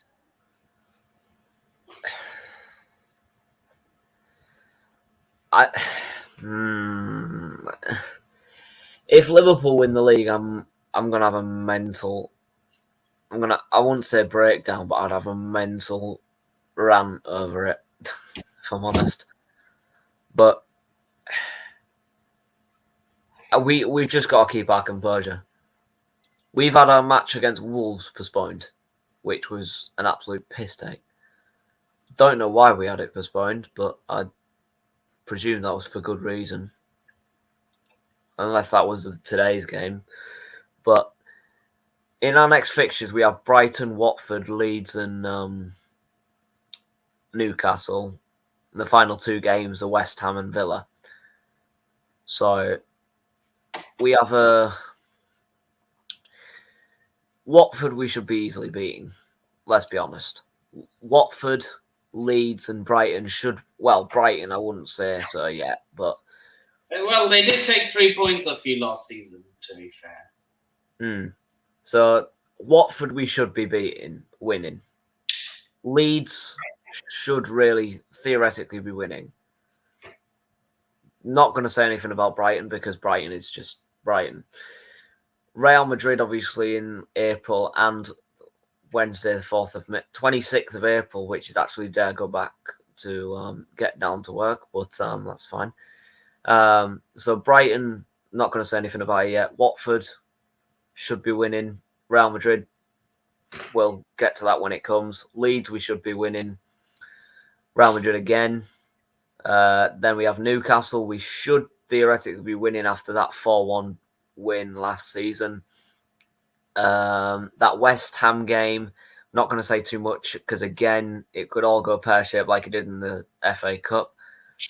If Liverpool win the league, I'm gonna have a mental. I wouldn't say breakdown, but I'd have a mental rant over it, if I'm honest. But we've just got to keep our composure. We've had our match against Wolves postponed, which was an absolute piss take. Don't know why we had it postponed, but I presume that was for good reason. Unless that was today's game. But in our next fixtures, we have Brighton, Watford, Leeds, and Newcastle. The final two games are West Ham and Villa. So we have Watford we should be easily beating. Let's be honest. Watford, Leeds, and Brighton should... Well, Brighton, I wouldn't say so yet, but... Well, they did take 3 points off you last season, to be fair. So Watford we should be winning. Leeds should really theoretically be winning. Not going to say anything about Brighton because Brighton is just Brighton. Real Madrid obviously in April and Wednesday the 26th of April, which is actually day I go back to get down to work, but that's fine. So Brighton, not going to say anything about it yet. Watford should be winning. Real Madrid, we'll get to that when it comes. Leeds, we should be winning. Real Madrid again. Then we have Newcastle. We should theoretically be winning after that 4-1 win last season. That West Ham game, not going to say too much because, again, it could all go pear-shaped like it did in the FA Cup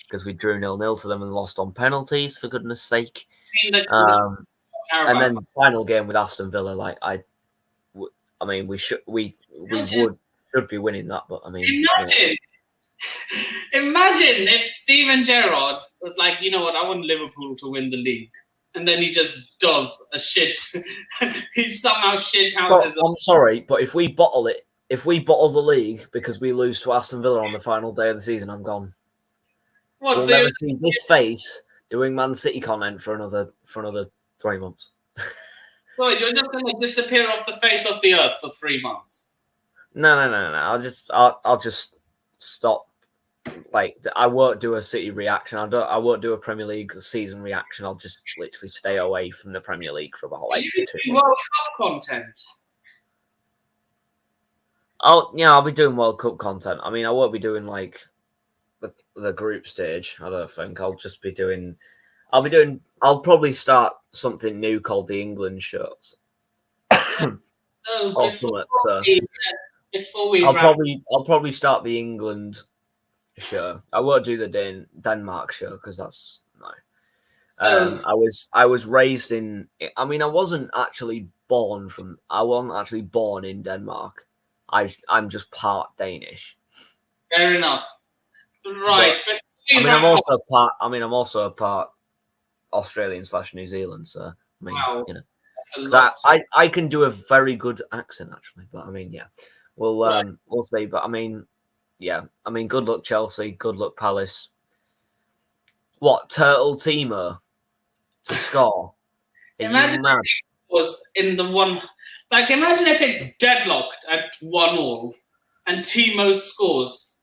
because we drew 0-0 to them and lost on penalties, for goodness sake. And then the final game with Aston Villa, we should be winning that, but I mean, imagine if Steven Gerrard was like, you know what, I want Liverpool to win the league, and then he just does a shit. He somehow shit houses. I'm sorry, but if we bottle the league because we lose to Aston Villa on the final day of the season, I'm gone. We'll never see this face doing Man City content for another 3 months. So you're just going to disappear off the face of the earth for 3 months? No. I'll just stop. Like, I won't do a City reaction. I won't do a Premier League season reaction. I'll just literally stay away from the Premier League for about 2 months. World Cup content. I'll be doing World Cup content. I mean, I won't be doing like the group stage. I don't think. I'll probably start something new called the England shows. I'll probably start the England show. I won't do the Denmark show because that's no. So, I was raised in. I mean, I wasn't actually born in Denmark. I'm just part Danish. Fair enough. Right. But I'm also a part Australian/New Zealand. So I mean, wow, you know, that's a 'cause lot. I can do a very good accent actually. But I mean, yeah, we'll see. But I mean, yeah, I mean, good luck Chelsea. Good luck Palace. What turtle teamer to score? Are Imagine you mad? if it was in the one. Like, imagine if it's deadlocked at 1-1 and Timo scores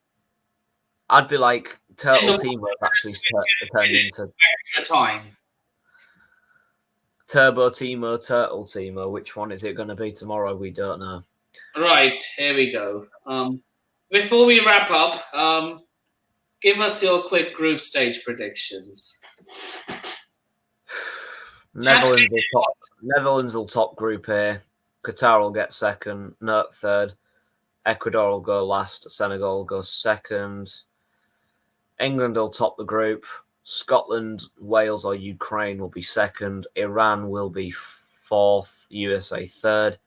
I'd be like, turtle in the teamer has actually turned into extra time. Turbo Teemo, Turtle Teemo. Which one is it going to be tomorrow? We don't know. Right, here we go. Before we wrap up, give us your quick group stage predictions. Netherlands will top Group A. Qatar will get second. No, third. Ecuador will go last. Senegal will go second. England will top the group. Scotland, Wales, or Ukraine will be second. Iran will be fourth. USA third.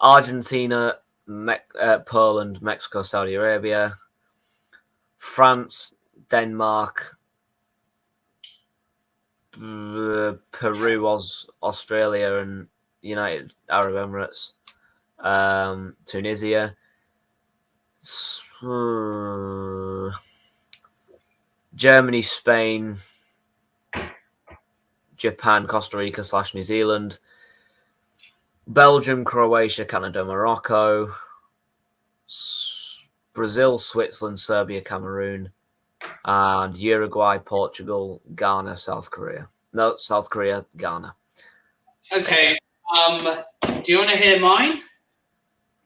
Argentina, Poland, Mexico, Saudi Arabia. France, Denmark, Peru, Australia, and United Arab Emirates. Tunisia. Germany, Spain, Japan, Costa Rica / New Zealand. Belgium, Croatia, Canada, Morocco. Brazil, Switzerland, Serbia, Cameroon. And Uruguay, Portugal, Ghana, South Korea. No, South Korea, Ghana. Okay. Do you want to hear mine?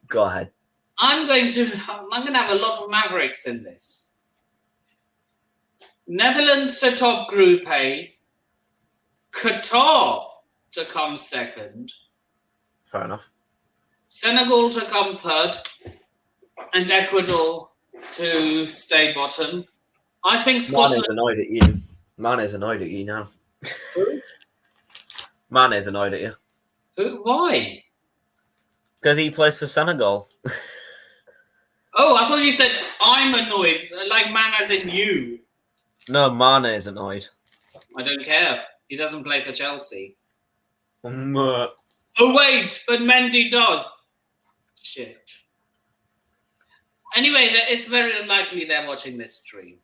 Go ahead. I'm going to have a lot of Mavericks in this. Netherlands to top Group A. Qatar to come second. Fair enough. Senegal to come third. And Ecuador to stay bottom. I think Scotland... Mane's annoyed at you. Mane's annoyed at you now. Mane's annoyed at you. Why? Because he plays for Senegal. Oh, I thought you said I'm annoyed. Like man as in you. No, Mane is annoyed. I don't care. He doesn't play for Chelsea. Oh, wait, but Mendy does. Shit. Anyway, it's very unlikely they're watching this stream.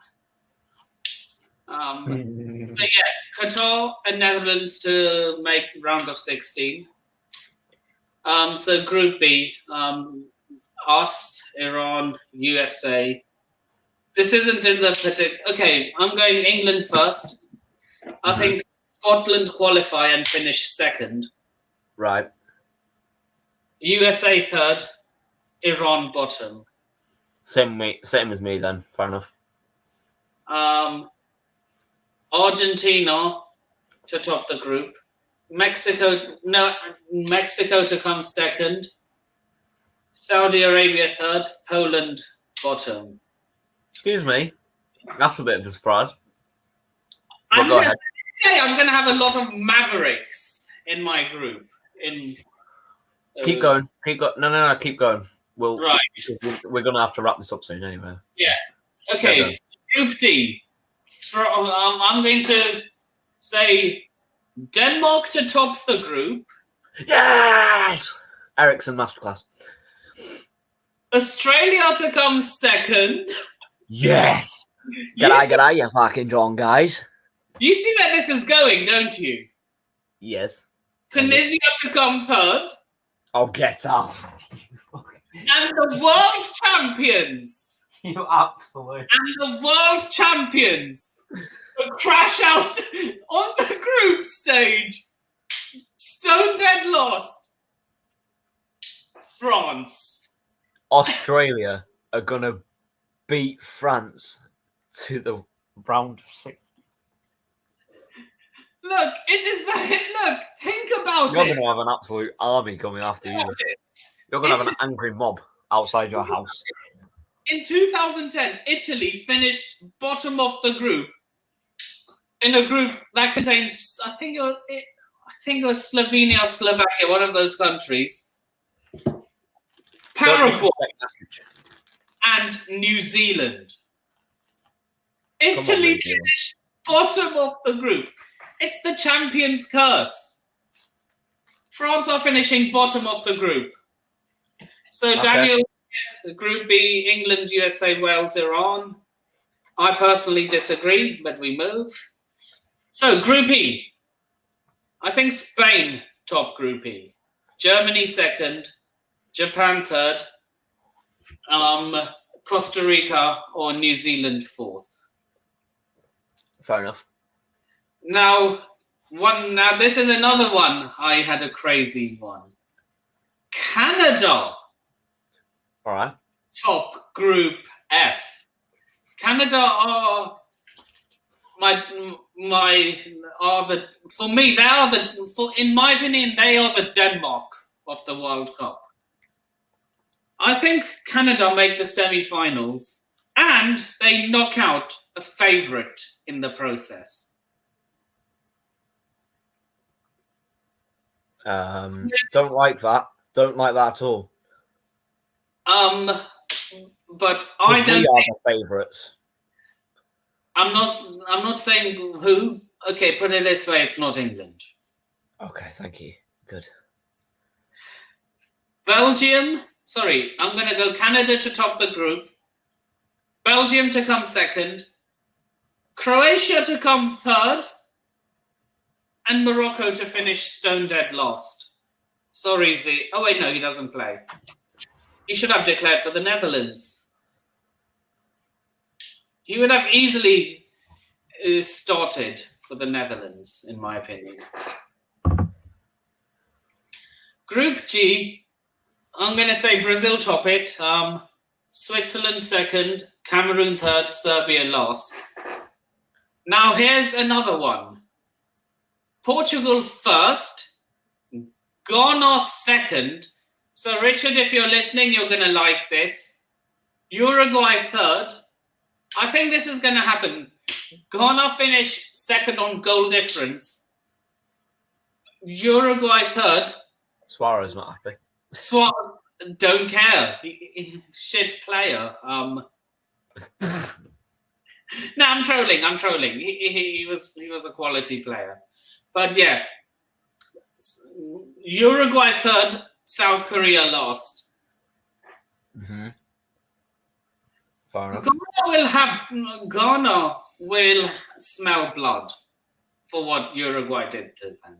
So yeah, Qatar and Netherlands to make round of 16. So Group B, us, Iran, USA. This isn't in the particular. Okay, I'm going England first. I think Scotland qualify and finish second. Right. USA third, Iran bottom. Same as me then. Fair enough. Argentina to top the group. Mexico to come second. Saudi Arabia third. Poland bottom. Excuse me. That's a bit of a surprise. I'm going to have a lot of Mavericks in my group. Keep going. Keep going. No. Keep going. Right. We're going to have to wrap this up soon anyway. Yeah. Okay. Group D. I'm going to say Denmark to top the group. Yes! Ericsson Masterclass. Australia to come second. Yes! G'day, you fucking John guys. You see where this is going, don't you? Yes. Tunisia to come third. Oh, get off. And the world champions. You absolutely. And the world champions will crash out on the group stage. Stone dead lost. France. Australia are going to beat France to the round of 16. Look, it is that. Look, think about You're it. going to have an absolute army coming after you. You're going to have an angry mob outside your house. In 2010, Italy finished bottom of the group in a group that contains, I think it was Slovenia or Slovakia, one of those countries. Paraguay, and New Zealand. Italy finished bottom of the group. It's the champion's curse. France are finishing bottom of the group. So Daniel, yes, Group B, England, USA, Wales, Iran. I personally disagree, but we move. So Group E. I think Spain top Group E. Germany second. Japan third. Costa Rica or New Zealand fourth. Fair enough. Now this is another one. I had a crazy one. Canada. All right. Top Group F. Canada are in my opinion, they are the Denmark of the World Cup. I think Canada make the semi-finals and they knock out a favorite in the process. Don't like that. Don't like that at all. But I don't. We are the favourites. I'm not saying who. Okay, put it this way: it's not England. Okay, thank you. Good. Belgium. Sorry, I'm going to go Canada to top the group. Belgium to come second. Croatia to come third. And Morocco to finish stone dead last. Sorry, Z. Oh, wait, no, he doesn't play. He should have declared for the Netherlands. He would have easily started for the Netherlands, in my opinion. Group G, I'm going to say Brazil top it. Switzerland second, Cameroon third, Serbia last. Now here's another one. Portugal first, Ghana second. So Richard, if you're listening, you're going to like this. Uruguay third. I think this is going to happen. Ghana finish second on goal difference. Uruguay third. Suarez not happy. Don't care. Shit player. No, I'm trolling. He was a quality player. But yeah. Uruguay third, South Korea last. Mm-hmm. Fair enough. Ghana will smell blood for what Uruguay did to them.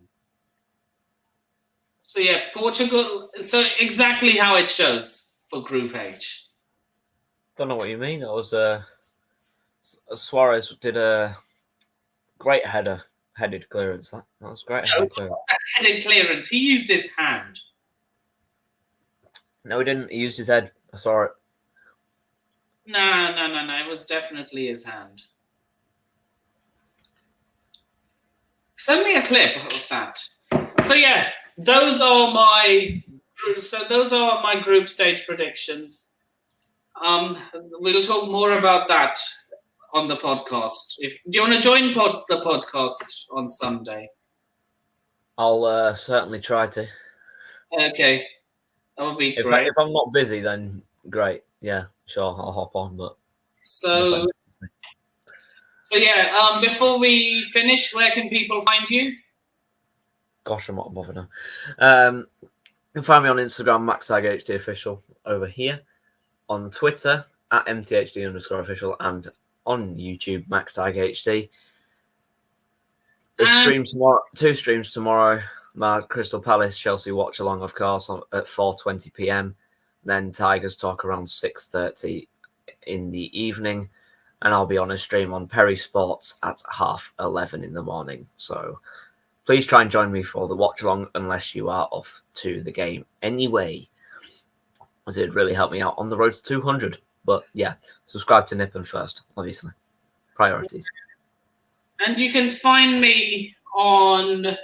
So yeah, Portugal. So exactly how it shows for Group H. Don't know what you mean. It was Suarez did a great headed clearance. That was great. Headed clearance. He used his hand. No, he didn't. He used his head. I saw it. No. It was definitely his hand. Send me a clip of that. So yeah, those are my group stage predictions. We'll talk more about that on the podcast. Do you want to join the podcast on Sunday? I'll certainly try to. Okay, that would be great. If I'm not busy, then great. Yeah, sure, I'll hop on. But so yeah. Before we finish, where can people find you? Gosh, I'm not bothered now. You can find me on Instagram, MaxTagHD over here, on Twitter at MTHD_official, and on YouTube, MaxTagHD. Two streams tomorrow. My Crystal Palace Chelsea watch along, of course, at 4:20 p.m. Then Tigers talk around 6:30 in the evening, and I'll be on a stream on Perry Sports at 11:30 in the morning. So please try and join me for the watch along, unless you are off to the game anyway, as it'd really help me out on the road to 200. But yeah, subscribe to Nippon first, obviously. Priorities. And you can find me on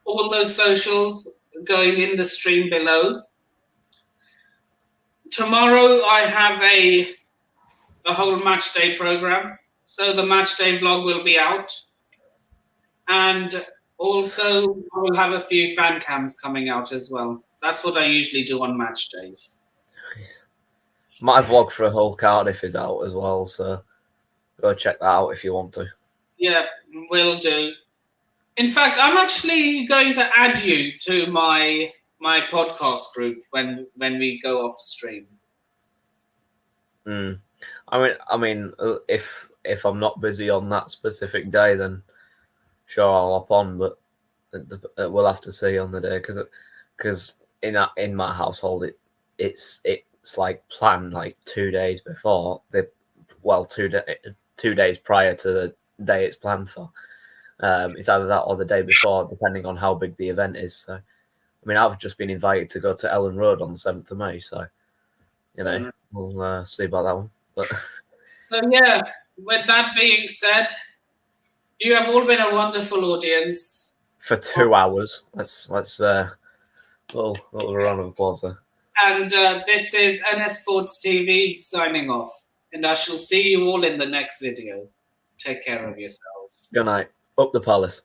all those socials going in the stream below. Tomorrow I have a whole match day program. So the match day vlog will be out. And also I will have a few fan cams coming out as well. That's what I usually do on match days. My vlog for a whole Cardiff is out as well, so go check that out if you want to. Yeah, will do. In fact, I'm actually going to add you to my podcast group when we go off stream. I mean, if I'm not busy on that specific day, then sure I'll hop on, but we'll have to see on the day because in my household it's like planned like 2 days before 2 days prior to the day it's planned for. It's either that or the day before, depending on how big the event is. So, I mean, I've just been invited to go to Ellen Road on the 7th of May, so we'll see about that one. But so yeah, with that being said, you have all been a wonderful audience for 2 hours. Let's little round of applause there. And this is NS Sports TV signing off, and I shall see you all in the next video. Take care of yourselves. Good night. Up the Palace.